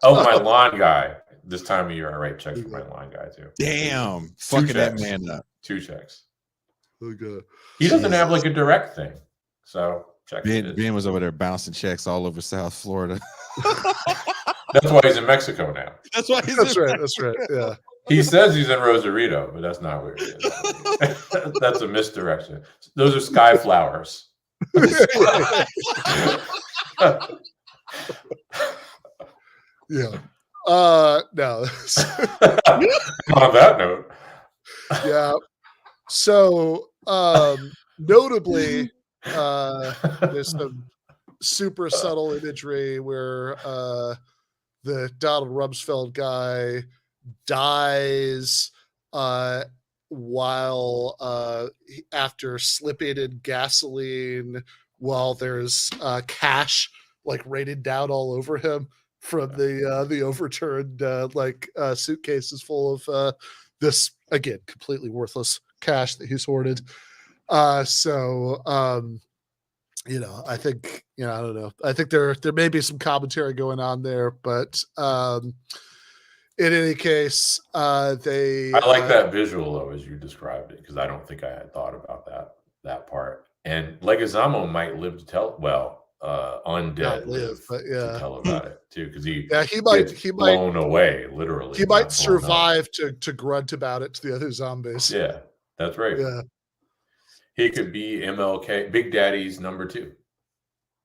oh, my lawn guy. This time of year, I write checks for my lawn guy too. Damn, fucking that man up. 2 checks. Okay. He doesn't have like a direct thing, so check. Ben was over there bouncing checks all over South Florida. That's why he's in Mexico now. That's why he's That's right. That's right. Yeah. He says he's in Rosarito, but that's not where he is. That's a misdirection. Those are sky flowers. Yeah. No. On that note. Yeah. So notably, there's some super subtle imagery where the Donald Rumsfeld guy dies while after slipping in gasoline while there's cash like rained down all over him from the overturned suitcases full of this again completely worthless cash that he's hoarded. You know, I think, you know, I don't know. I think there may be some commentary going on there, but in any case, I like that visual though, as you described it, because I don't think I had thought about that part. And Leguizamo might live to tell. Well, undead to tell about it too, because he might blown away literally. He might survive to grunt about it to the other zombies. Yeah, that's right. Yeah, he could be MLK, Big Daddy's number 2.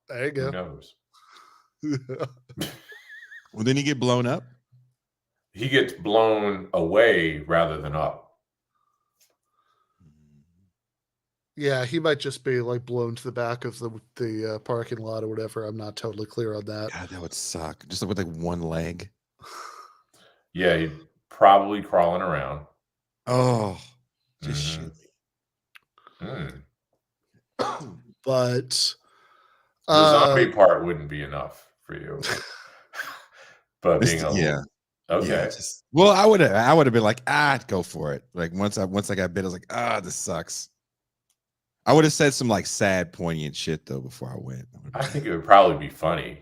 There you go. Who knows? Well, then he get blown up. He gets blown away rather than up. Yeah, he might just be like blown to the back of the parking lot or whatever. I'm not totally clear on that. God, that would suck. Just with like one leg. Yeah, he'd probably crawling around. Oh, just shoot me. But the zombie part wouldn't be enough for you. But being yeah. Okay. Yeah, well, I would have been like, go for it. Like once I got bit, I was like, this sucks. I would have said some like sad, poignant shit though before I went. I think it would probably be funny,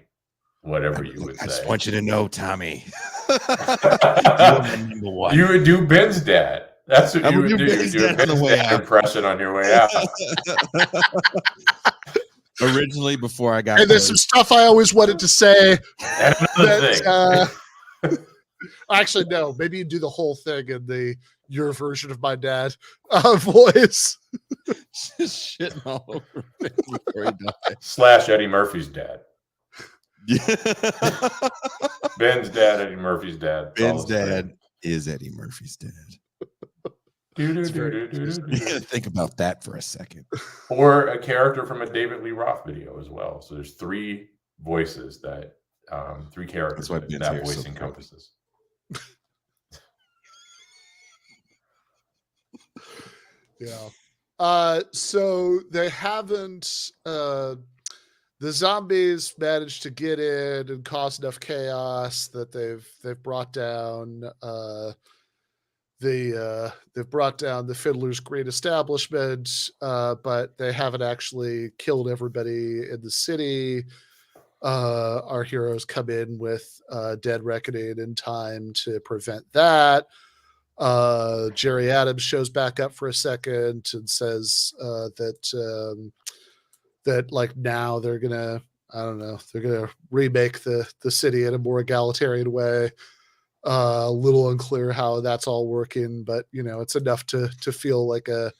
whatever you would say. I just want you to know, Tommy. You would do Ben's dad. That's what you would do. You do a Ben's dad impression on your way out. Originally, before I got, and there's some stuff I always wanted to say. Actually, no. Maybe you do the whole thing in your version of my dad voice. Just shitting all over him before he / died. Eddie Murphy's dad. Yeah. Ben's dad, Eddie Murphy's dad. Ben's dad is Eddie Murphy's dad. Think about that for a second. Or a character from a David Lee Roth video as well. So there's 3 voices that 3 characters that voice encompasses. Yeah. So they haven't the zombies managed to get in and cause enough chaos that they've brought down they've brought down the Fiddler's Green establishment, but they haven't actually killed everybody in the city. Our heroes come in with Dead Reckoning in time to prevent that. Jerry Adams shows back up for a second and says that like now they're gonna, I don't know, they're gonna remake the city in a more egalitarian way. A little unclear how that's all working, but you know, it's enough to feel like a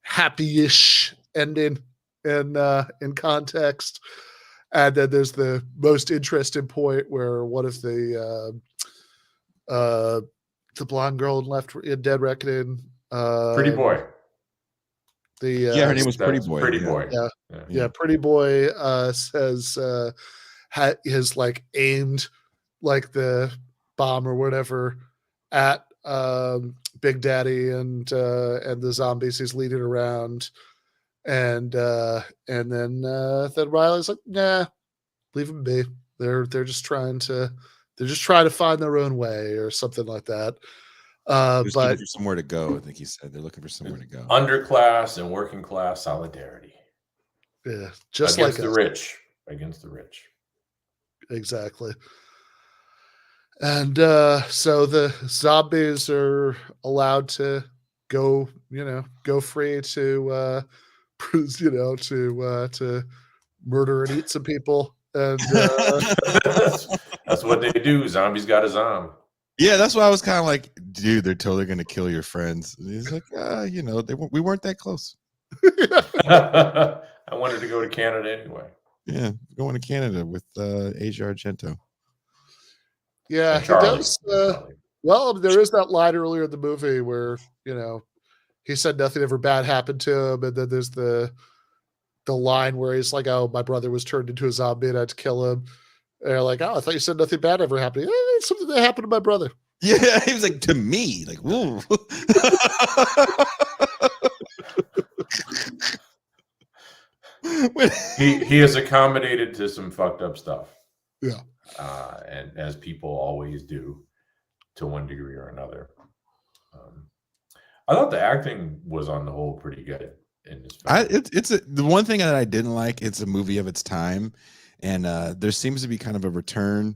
happy-ish ending. in context. And then there's the most interesting point where one of the blonde girl in Dead Reckoning, Pretty boy. Yeah, her name was Pretty That's Boy. Pretty yeah. boy. Yeah, Pretty Boy says has like aimed like the bomb or whatever at Big Daddy and the zombies he's leading around, and then Riley's like, nah, leave them be. They're just trying to find their own way or something like that. Just looking for somewhere to go. I think he said they're looking for somewhere to go. Underclass and working class solidarity. Yeah, just against like the us. rich. Against the rich. Exactly. And so the zombies are allowed to go free to to murder and eat some people. And that's what they do. Zombies got a zom. Yeah, that's why I was kind of like, dude, they're totally going to kill your friends. And he's like, we weren't that close. I wanted to go to Canada anyway. Yeah, going to Canada with Asia Argento. Yeah, he does. Well, there is that line earlier in the movie where he said nothing ever bad happened to him, and then there's the line where he's like, "Oh, my brother was turned into a zombie and I had to kill him." And they're like, "Oh, I thought you said nothing bad ever happened." It's something that happened to my brother. Yeah, he was like, to me, like, whoa. he is accommodated to some fucked up stuff. Yeah. And as people always do to one degree or another. I thought the acting was on the whole pretty good in this film. The one thing that I didn't like, it's a movie of its time. And there seems to be kind of a return,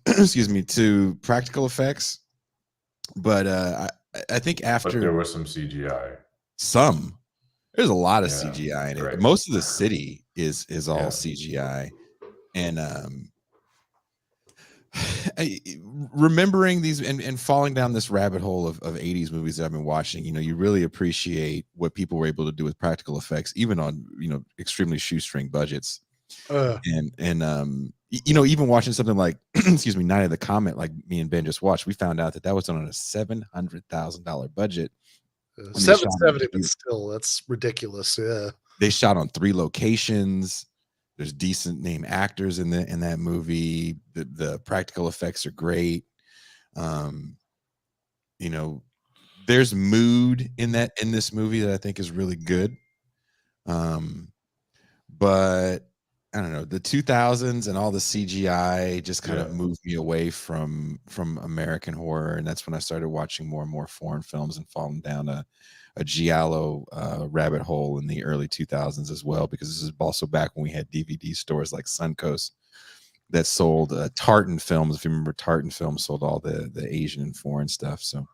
excuse me, to practical effects. But I think after... But there was some CGI. There's a lot of CGI in it. Right. Most of the city is all CGI. And remembering these and falling down this rabbit hole of 80s movies that I've been watching, you really appreciate what people were able to do with practical effects, even on, extremely shoestring budgets. And even watching something like, excuse me, Night of the Comet, like me and Ben just watched, we found out that was done on a $700,000 budget. 770, but still, that's ridiculous. Yeah, they shot on 3 locations. There's decent name actors in that movie. The practical effects are great. There's mood in this movie that I think is really good. But I don't know, the 2000s and all the CGI just kind of moved me away from American horror, and that's when I started watching more and more foreign films and falling down a giallo rabbit hole in the early 2000s as well, because this is also back when we had DVD stores like Suncoast that sold Tartan films. If you remember, Tartan Films sold all the Asian and foreign stuff. So,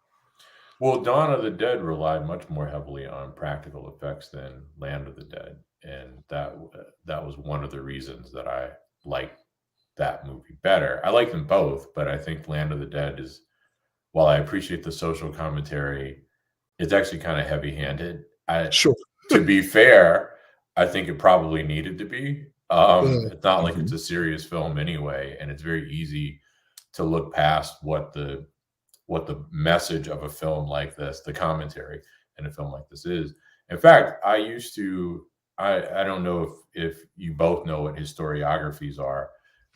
well, Dawn of the Dead relied much more heavily on practical effects than Land of the Dead. And that was one of the reasons that I liked that movie better. I like them both, but I think Land of the Dead is, while I appreciate the social commentary, it's actually kind of heavy-handed. Sure. To be fair, I think it probably needed to be. It's not like it's a serious film anyway, and it's very easy to look past what the message of a film like this, the commentary in a film like this is. In fact, I used to. I don't know if you both know what historiographies are,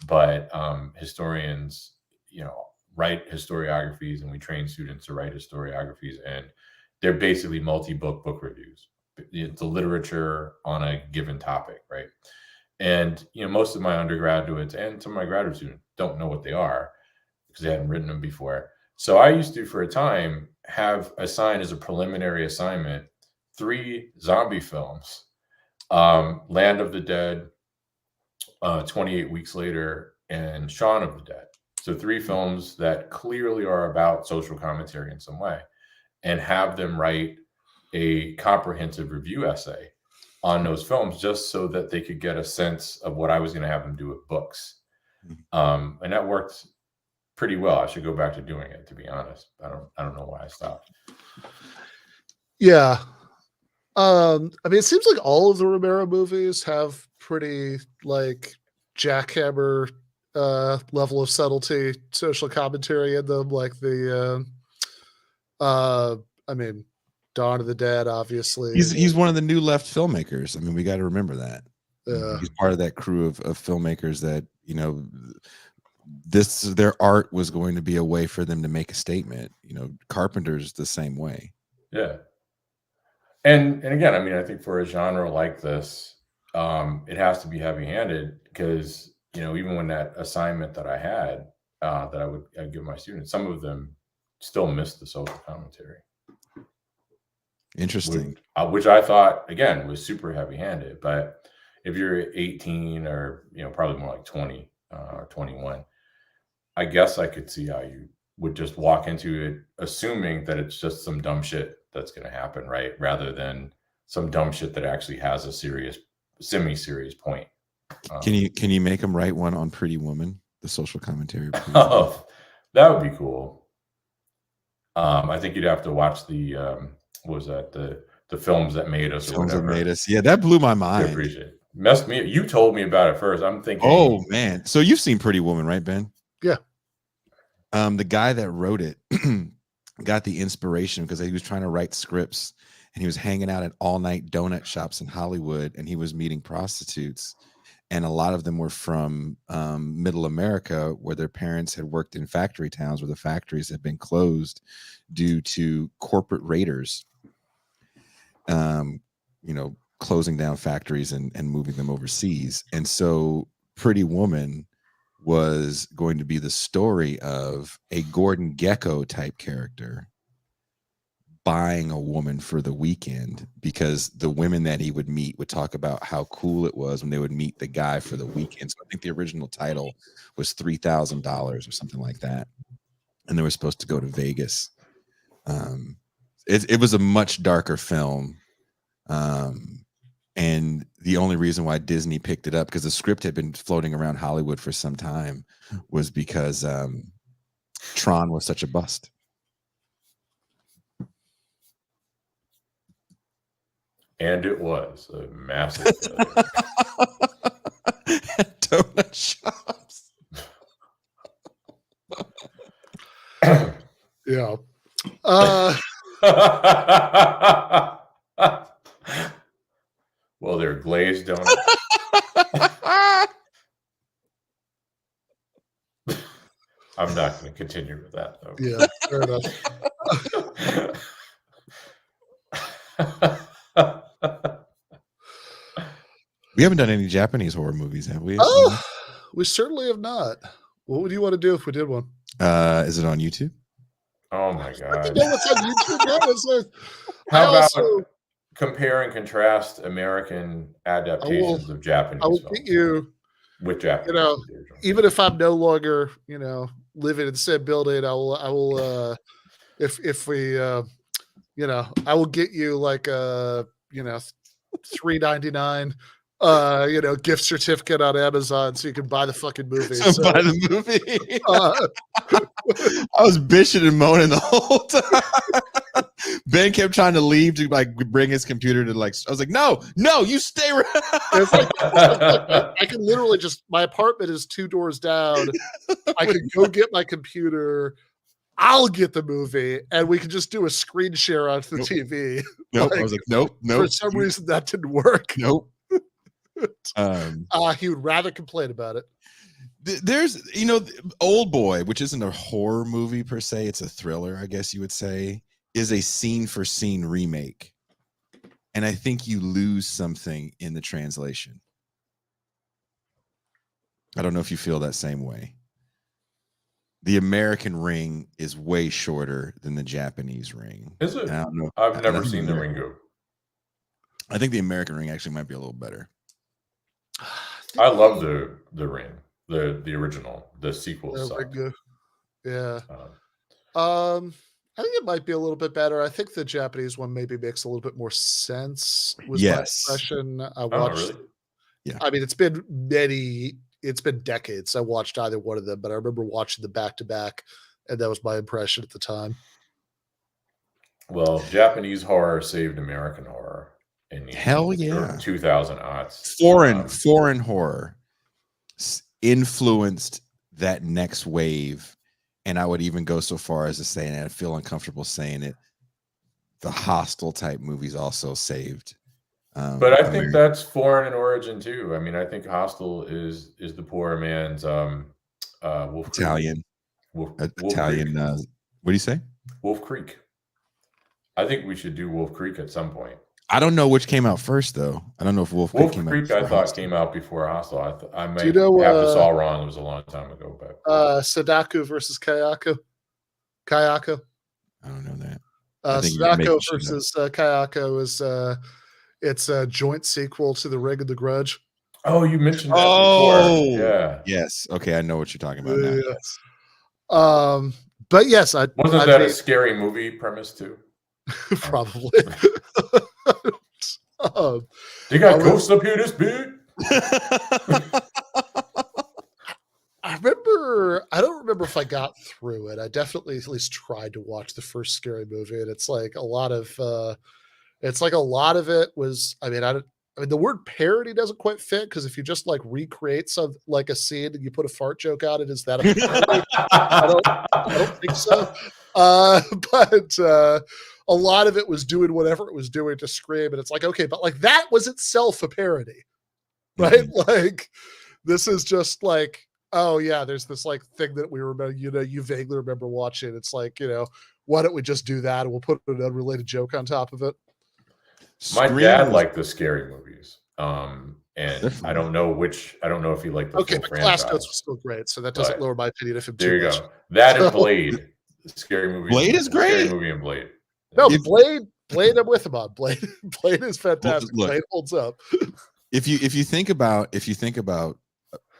but historians, write historiographies, and we train students to write historiographies, and they're basically multi-book reviews. It's a literature on a given topic, right? And most of my undergraduates and some of my graduate students don't know what they are because they hadn't written them before. So I used to, for a time, have assigned as a preliminary assignment 3 zombie films. Land of the Dead, 28 Weeks Later, and Shaun of the Dead. So 3 films that clearly are about social commentary in some way, and have them write a comprehensive review essay on those films just so that they could get a sense of what I was going to have them do with books. And that worked pretty well. I should go back to doing it, to be honest. I don't know why I stopped. Yeah. I mean, it seems like all of the Romero movies have pretty like jackhammer level of subtlety, social commentary in them. Like I mean, Dawn of the Dead, obviously. He's one of the new left filmmakers. I mean, we got to remember that. Yeah. He's part of that crew of filmmakers that, you know, their art was going to be a way for them to make a statement. You know, Carpenter's the same way. Yeah. And again, I mean, I think for a genre like this, it has to be heavy-handed because, you know, even when that assignment that I had that I'd give my students, some of them still missed the social commentary. Interesting. Which I thought, again, was super heavy-handed. But if you're 18 or, you know, probably more like 20 or 21, I guess I could see how you would just walk into it assuming that it's just some dumb shit that's going to happen, right? Rather than some dumb shit that actually has a serious, semi-serious point. Can you make them write one on Pretty Woman, the social commentary? Oh, that would be cool. I think you'd have to watch the what was that, the films that made us, or whatever. That made us. Yeah, that blew my mind. I appreciate it. Messed me. You told me about it first. I'm thinking. Oh man, so you've seen Pretty Woman, right, Ben? Yeah. The guy that wrote it got the inspiration because he was trying to write scripts, and he was hanging out at all-night donut shops in Hollywood, and he was meeting prostitutes, and a lot of them were from Middle America, where their parents had worked in factory towns where the factories had been closed due to corporate raiders. You know, closing down factories and moving them overseas. And so Pretty Woman was going to be the story of a Gordon Gekko type character buying a woman for the weekend, because the women that he would meet would talk about how cool it was when they would meet the guy for the weekend. So I think the original title was $3,000 or something like that. And they were supposed to go to Vegas. It was a much darker film. And the only reason why Disney picked it up, because the script had been floating around Hollywood for some time, was because Tron was such a bust. And it was a massive Donut shops. Yeah. Well, they're glazed donuts. I'm not going to continue with that, though. Yeah, fair enough. We haven't done any Japanese horror movies, have we? Oh, we certainly have not. What would you want to do if we did one? Is it on YouTube? Oh my god! You know what's on YouTube? How about compare and contrast American adaptations of Japanese I will films get you with Japanese. You know, even if I'm no longer, you know, living in the same building, I will. If we, you know, I will get you like a, you know, $3.99. You know, gift certificate on Amazon so you can buy the fucking movie. So buy the movie. I was bitching and moaning the whole time. Ben kept trying to leave to like bring his computer to like. I was like, no, you stay. It's like, I can literally just. My apartment is 2 doors down. I could go get my computer. I'll get the movie, and we can just do a screen share onto the TV. Nope. Like, I was like, nope. For some reason, that didn't work. Nope. He would rather complain about it. There's, you know, Old Boy, which isn't a horror movie per se, it's a thriller, I guess you would say, is a scene for scene remake. And I think you lose something in the translation. I don't know if you feel that same way. The American Ring is way shorter than the Japanese Ring. Is it? I don't know. I've never seen the Ringo. I think the American Ring actually might be a little better. I love the Ring, the original, the sequel. Yeah. I think it might be a little bit better. I think the Japanese one maybe makes a little bit more sense. Was my impression. I watched. Really? Yeah. I mean, it's been decades. I watched either one of them, but I remember watching them back to back, and that was my impression at the time. Well, Japanese horror saved American horror. in the Hell yeah. 2000 odds. Foreign horror influenced that next wave, and I would even go so far as to say, and I feel uncomfortable saying it, the Hostel type movies also saved. But I think that's foreign in origin too. I mean, I think Hostel is the poor man's Wolf Italian. Creek. Italian. Creek. What do you say? Wolf Creek. I think we should do Wolf Creek at some point. I don't know which came out first, though. I don't know if Wolf Creek came out before I thought Hostel. came out before Hostel. I might have this all wrong. It was a long time ago. But Sadako versus Kayako. Kayako. I don't know that. Sadako versus Kayako is it's a joint sequel to The Ring and the Grudge. Oh, you mentioned that before. Yeah. Yes. Okay, I know what you're talking about now. Yes. But yes, wasn't that a scary movie premise too? Probably. You got ghosts up here this big? I don't remember if I got through it. I definitely at least tried to watch the first scary movie, and it's like a lot of it was. I mean, the word parody doesn't quite fit, because if you just like recreate some like a scene and you put a fart joke on it, is that a parody? I don't think so. But a lot of it was doing whatever it was doing to scream, and it's like, okay, but like that was itself a parody, right? Mm-hmm. Like this is just like, oh yeah, there's this like thing that we remember, you vaguely remember watching. It's like, why don't we just do that and we'll put an unrelated joke on top of it? My dad liked the scary movies. And I don't know if he liked the full franchise. Class Notes was still great, so that doesn't lower my opinion of him too much. Go. That and Blade. The scary movie. Blade is great. Scary movie and Blade. No, Blade, I'm with him on. Blade is fantastic. Look, Blade holds up. If you think about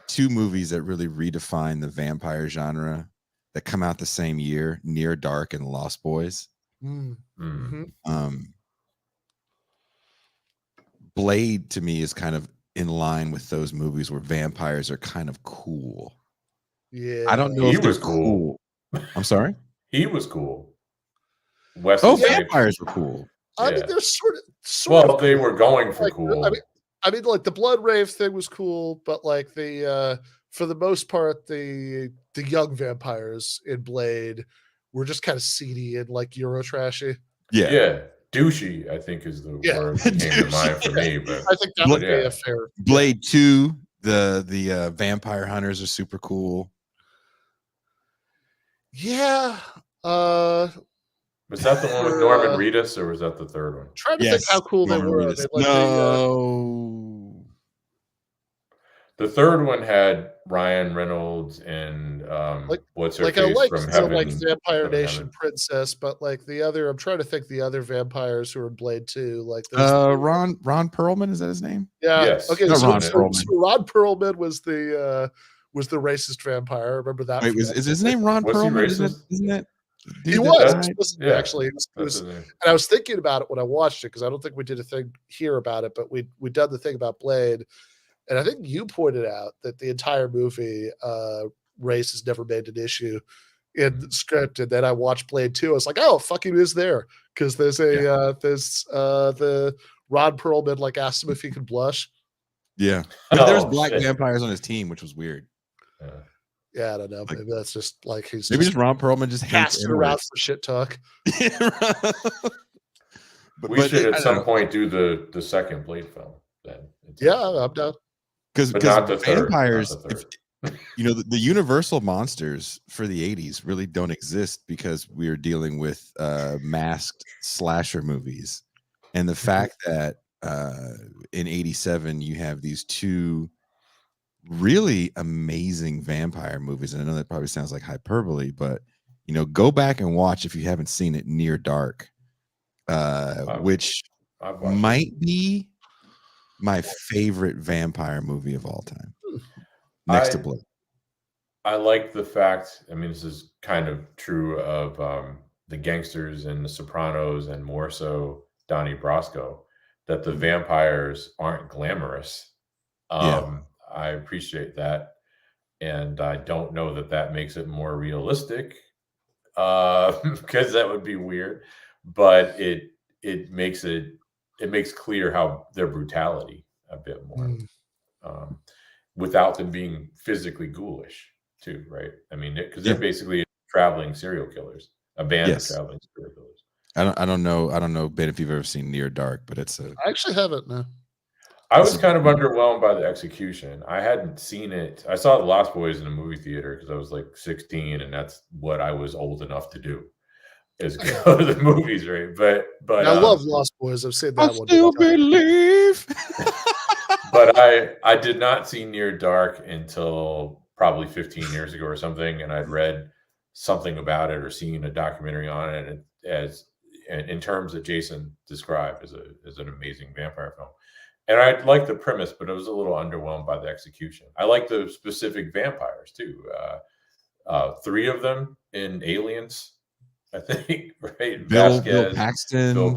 two movies that really redefine the vampire genre that come out the same year, Near Dark and Lost Boys. Mm-hmm. Blade to me is kind of in line with those movies where vampires are kind of cool. Yeah, I don't know if he was cool. I'm sorry. He was cool. Vampires were cool. I mean, they're sort of. They were going for cool. I mean, like the Blood Rave thing was cool, but like for the most part, the young vampires in Blade were just kind of seedy and like Euro trashy. Yeah. Douchey, I think, is the word that came to mind for me. But I think that would be a fair. Blade 2, the vampire hunters are super cool. Yeah. Was that the one with Norman Reedus, or was that the third one? Trying to think how cool they were. No. The third one had Ryan Reynolds and what's her face from Heaven, like Vampire Nation Princess, but like the other, I'm trying to think the other vampires who were in Blade 2, like Ron Perlman, is that his name? Yeah. Yes. Okay. So Ron Perlman was the racist vampire. I remember that. Wait, is his name Ron Perlman? Isn't it? He was actually. He was, and I was thinking about it when I watched it, because I don't think we did a thing here about it, but we done the thing about Blade. And I think you pointed out that the entire movie, race is never made an issue in the script. And then I watched Blade 2. I was like, oh, fucking is there. Because there's the Ron Perlman like asked him if he could blush. Yeah. There was black vampires on his team, which was weird. Yeah, I don't know. Maybe that's just like he's just Ron Perlman just hates it around for shit talk. We should at some point do the second Blade film. Then. Yeah, I'm down. Because vampires, the Universal monsters for the 80s really don't exist, because we're dealing with masked slasher movies. And the fact that in 87 you have these two really amazing vampire movies, and I know that probably sounds like hyperbole, but go back and watch, if you haven't seen it, Near Dark, which might be my favorite vampire movie of all time, next to Blade. I like the fact, I mean, this is kind of true of the gangsters and the Sopranos, and more so Donnie Brasco, that the vampires aren't glamorous. I appreciate that, and I don't know that makes it more realistic, because that would be weird, but it makes it it makes clear how their brutality a bit more, without them being physically ghoulish too, right? I mean, because they're basically traveling serial killers, a band of traveling serial killers. I don't know, Ben, if you've ever seen Near Dark, but it's a. I actually haven't. No. I was kind of underwhelmed by the execution. I hadn't seen it. I saw The Lost Boys in a movie theater because I was like 16, and that's what I was old enough to do, is go to the movies, right? But I love Lost Boys. I've seen that one. Still believe. But I did not see Near Dark until probably 15 years ago or something, and I'd read something about it or seen a documentary on it, as in terms that Jason described as an amazing vampire film. And I liked the premise, but I was a little underwhelmed by the execution. I like the specific vampires too. 3 of them in Aliens, I think, right? Bill Paxton,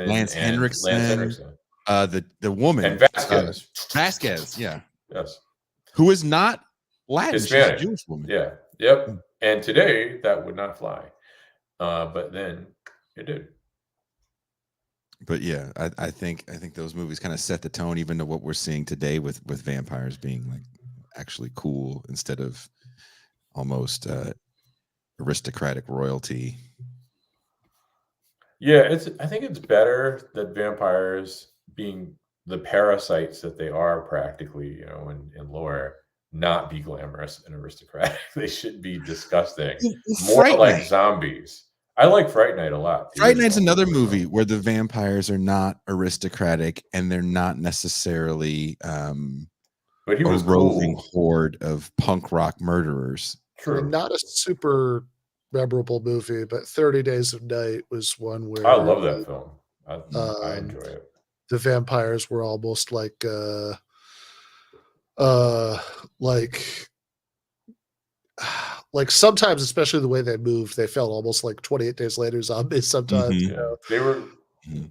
Lance Henriksen. The woman. And Vasquez. Vasquez, yeah. Yes. Who is not Latin. Hispanic. She's a Jewish woman. Yeah. Yep. And today that would not fly. But then it did. But yeah, I think those movies kind of set the tone even to what we're seeing today with vampires being like actually cool instead of almost aristocratic royalty. Yeah, I think it's better that vampires, being the parasites that they are practically, in lore, not be glamorous and aristocratic. They should be disgusting. More like zombies. I like Fright Night a lot. Fright Night's another movie where the vampires are not aristocratic and they're not necessarily but he was a roving horde of punk rock murderers. True. I mean, not a super memorable movie, but 30 Days of Night was one where I love that film. I enjoy it. The vampires were almost like sometimes, especially the way they moved, they felt almost like 28 Days Later zombies sometimes. They were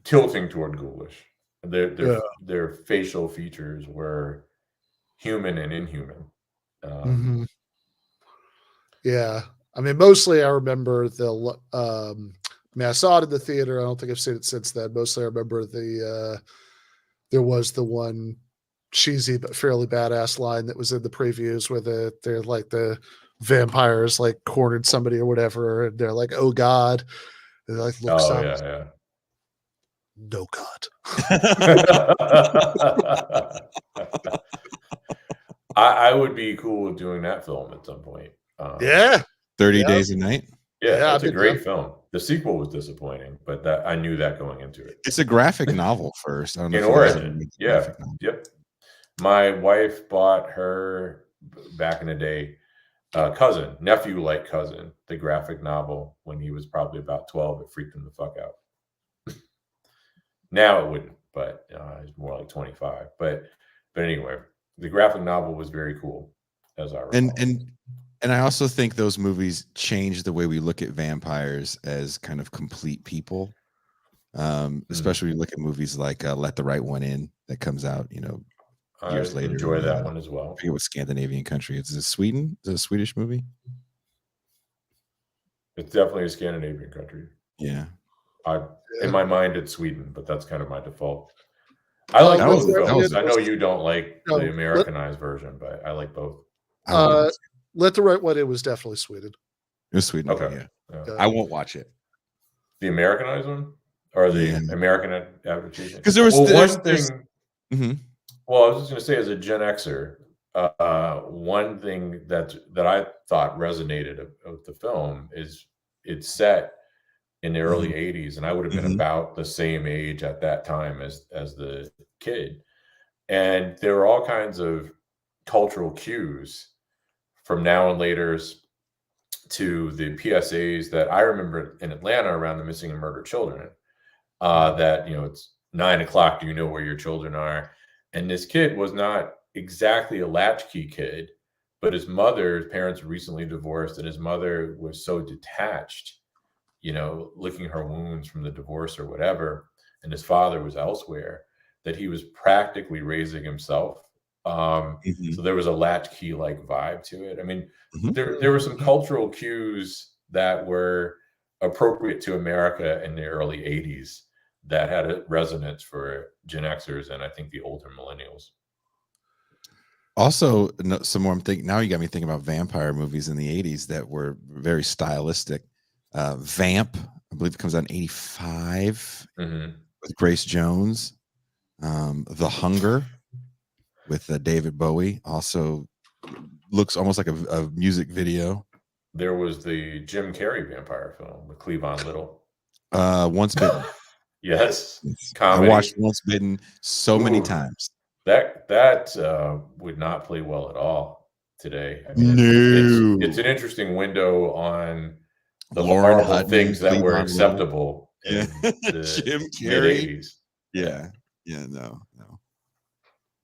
tilting toward ghoulish. Their facial features were human and inhuman. Yeah. I mean, mostly I remember I saw it in the theater. I don't think I've seen it since then. Mostly I remember there was the one cheesy but fairly badass line that was in the previews where they're like the vampires like cornered somebody or whatever, and they're like, "Oh God," and like looks up. Yeah. No God. I would be cool with doing that film at some point. 30 Days a Night. Yeah, it's a great film. The sequel was disappointing, but I knew that going into it. It's a graphic novel first. I don't know in origin. Yep. My wife bought her back in the day, nephew-like cousin, the graphic novel when he was probably about 12. It freaked him the fuck out. Now it wouldn't, but it's more like 25. But anyway, the graphic novel was very cool, as I recall. And I also think those movies change the way we look at vampires as kind of complete people. Especially when you look at movies like Let the Right One In that comes out, years later. Enjoy that one as well. I forget what Scandinavian country. Is it Sweden? Is it a Swedish movie? It's definitely a Scandinavian country. Yeah. In my mind, it's Sweden, but that's kind of my default. I like both films. I know you don't like the Americanized version, but I like both. Let the Right One In was definitely Sweden. It was Sweden. Okay. Yeah. I won't watch it. The Americanized one or the American adaptation? Because there was one thing. Well, I was just going to say, as a Gen Xer, one thing that I thought resonated with the film is it's set in the early 80s, and I would have been about the same age at that time as the kid. And there were all kinds of cultural cues from Now and Later's to the PSAs that I remember in Atlanta around the missing and murdered children. That, it's 9 o'clock. Do you know where your children are? And this kid was not exactly a latchkey kid, but his parents were recently divorced, and his mother was so detached, licking her wounds from the divorce or whatever. And his father was elsewhere, that he was practically raising himself. So there was a latchkey-like vibe to it. I mean, there were some cultural cues that were appropriate to America in the early 80s that had a resonance for Gen Xers and I think the older millennials. Also, some more. I'm thinking now. You got me thinking about vampire movies in the '80s that were very stylistic. Vamp, I believe it comes out in '85 with Grace Jones. The Hunger with David Bowie also looks almost like a music video. There was the Jim Carrey vampire film with Cleavon Little. Once Bitten. Yes, comedy. I watched Once Bitten so many times. That would not play well at all today. I mean, no, it's an interesting window on the Lauren horrible Hutton, things that were Cleavon acceptable in the Jim mid-80s. Yeah, no.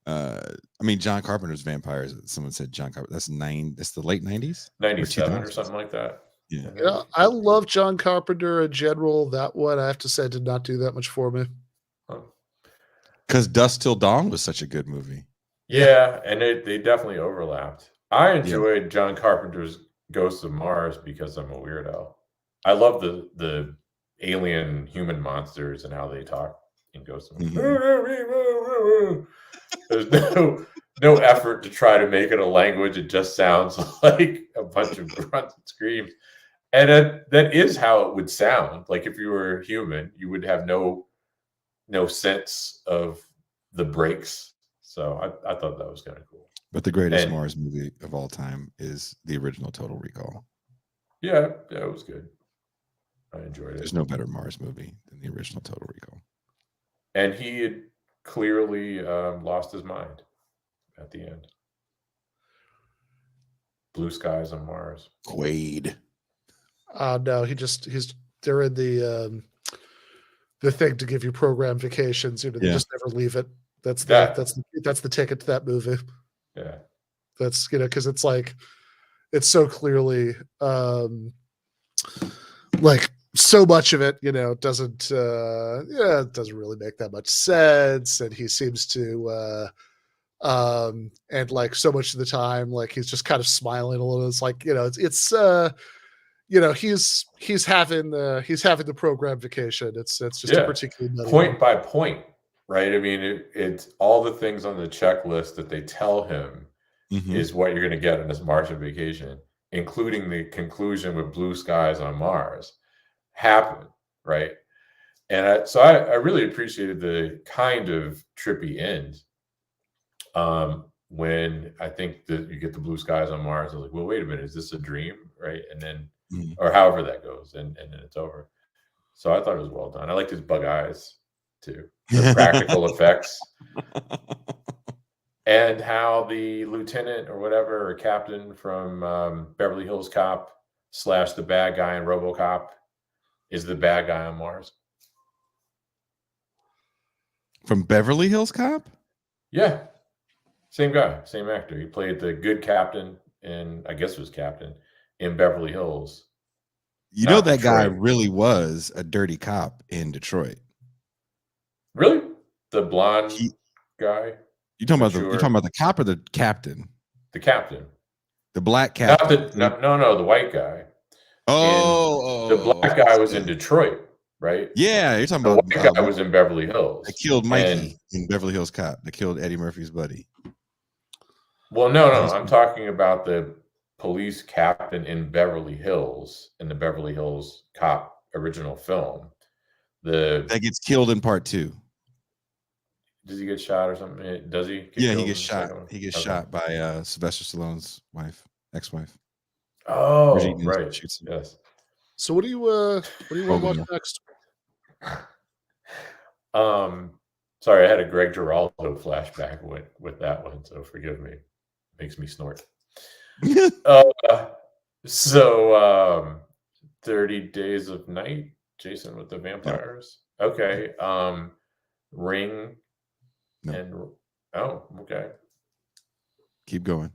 I mean, John Carpenter's Vampires. Someone said John Carpenter. That's the late 90s, 97 or something like that. Yeah, I love John Carpenter in general. That one, I have to say, did not do that much for me. Because Dusk Till Dawn was such a good movie. Yeah, and they definitely overlapped. I enjoyed John Carpenter's Ghosts of Mars because I'm a weirdo. I love the alien human monsters and how they talk in Ghosts of Mars. There's no effort to try to make it a language. It just sounds like a bunch of grunts and screams. And that is how it would sound. Like if you were human, you would have no sense of the breaks. So I thought that was kind of cool. But the greatest Mars movie of all time is the original Total Recall. Yeah, it was good. I enjoyed it. There's no better Mars movie than the original Total Recall. And he had clearly lost his mind at the end. Blue skies on Mars. Quaid. No, they're in the thing to give you program vacations. They just never leave it. That's the ticket to that movie. Yeah. That's because it's like it's so clearly like so much of it, doesn't it doesn't really make that much sense. And he seems to and like so much of the time, like he's just kind of smiling a little. It's like, he's having the program vacation. It's just a particularly point by point, right? I mean, it's all the things on the checklist that they tell him is what you're going to get on this Martian vacation, including the conclusion with blue skies on Mars, happen, right? And so I really appreciated the kind of trippy end when I think that you get the blue skies on Mars. I was like, well, wait a minute, is this a dream, right? And then, or however that goes, and then it's over. So I thought it was well done. I liked his bug eyes too, the practical effects. And how the lieutenant or whatever, or captain from Beverly Hills Cop / the bad guy in RoboCop is the bad guy on Mars. From Beverly Hills Cop? Yeah. Same guy, same actor. He played the good captain in, I guess it was captain, in Beverly Hills. You know that Detroit guy really was a dirty cop in Detroit. Really? The blonde guy? You talking about the cop or the captain? The captain. The black captain. No, the white guy. The black guy was in Detroit, right? Yeah, you're talking about the white guy was in Beverly Hills. They killed Mikey in Beverly Hills Cop. They killed Eddie Murphy's buddy. Well, no, I'm talking about the police captain in Beverly Hills, in the Beverly Hills Cop original film. That gets killed in part 2. Does he get shot or something? Does he? Yeah, he gets shot. He gets shot by Sylvester Stallone's ex-wife. Oh, right. Yes. So what do you want to watch next? Sorry, I had a Greg Giraldo flashback with that one, so forgive me. Makes me snort. 30 Days of Night, Jason with the Vampires. Okay. Ring. No. And okay. Keep going.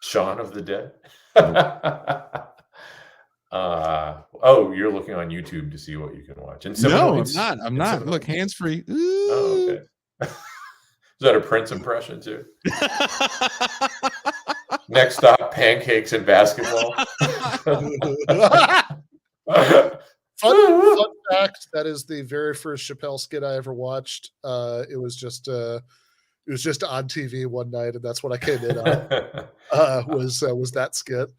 Shaun of the Dead. Nope. You're looking on YouTube to see what you can watch. And no, I'm not. Look, hands free. Oh, okay. Is that a Prince impression too? Next stop, pancakes and basketball. Fun fact, that is the very first Chappelle skit I ever watched. It was just on TV one night, and that's what I came in on. Was that skit?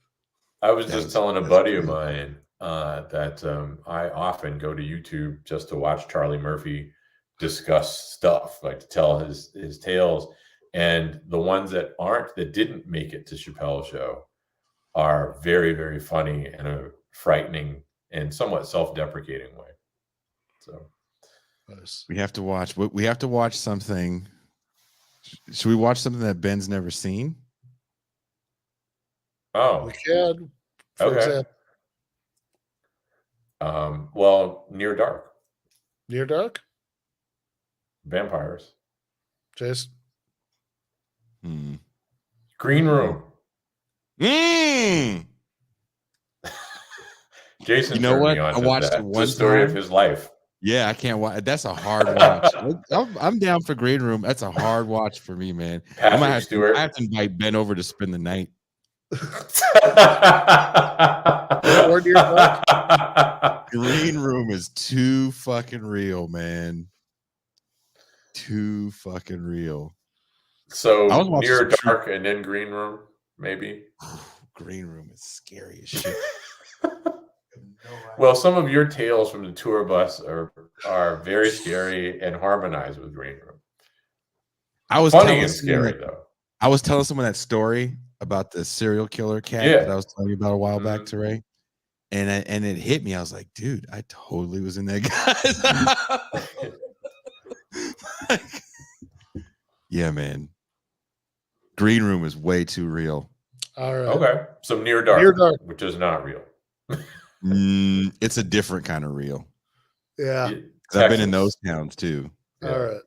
I was just telling a buddy of mine that I often go to YouTube just to watch Charlie Murphy discuss stuff, like to tell his tales. And the ones that didn't make it to Chappelle's show are very, very funny in a frightening and somewhat self-deprecating way. So nice. We have to watch something. Should we watch something that Ben's never seen? Oh, we can. For example. Well, Near Dark. Near Dark? Vampires. Jason? Green Room. Mm. Jason, you know what? Me on I watched that. it one It's the story time. of his life. Yeah, I can't watch. That's a hard watch. I'm down for Green Room. That's a hard watch for me, man. I have to invite Ben over to spend the night. Green Room is too fucking real, man. Too fucking real. So Near Dark and then Green Room, maybe. Green Room is scary as shit. Well, some of your tales from the tour bus are very scary and harmonized with Green Room. I was funny and scary though. I was telling someone that story about the serial killer cat that I was telling you about a while back, Toure. And it hit me. I was like, dude, I totally was in that guy. Yeah, man. Green Room is way too real. All right. Okay. So Near Dark, which is not real. It's a different kind of real. Yeah. I've been in those towns too. Yeah. All right.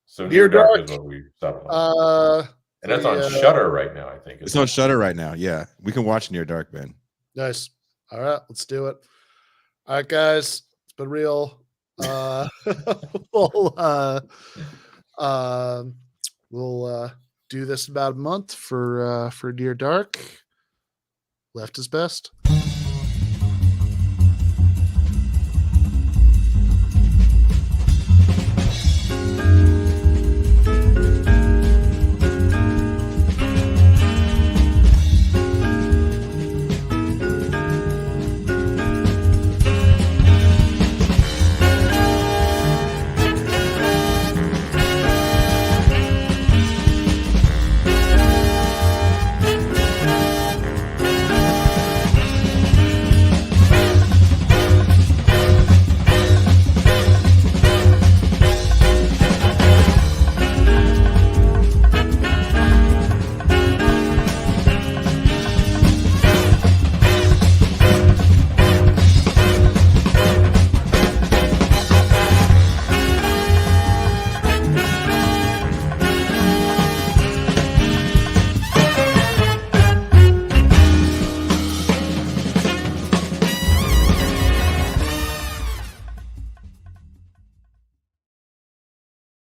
So Near Dark is what we settled on. And that's on Shudder right now, I think. It's on Shudder right now. Yeah. We can watch Near Dark, Ben. Nice. All right, let's do it. All right, guys. It's been real. We'll do this in about a month for Near Dark. Left is best.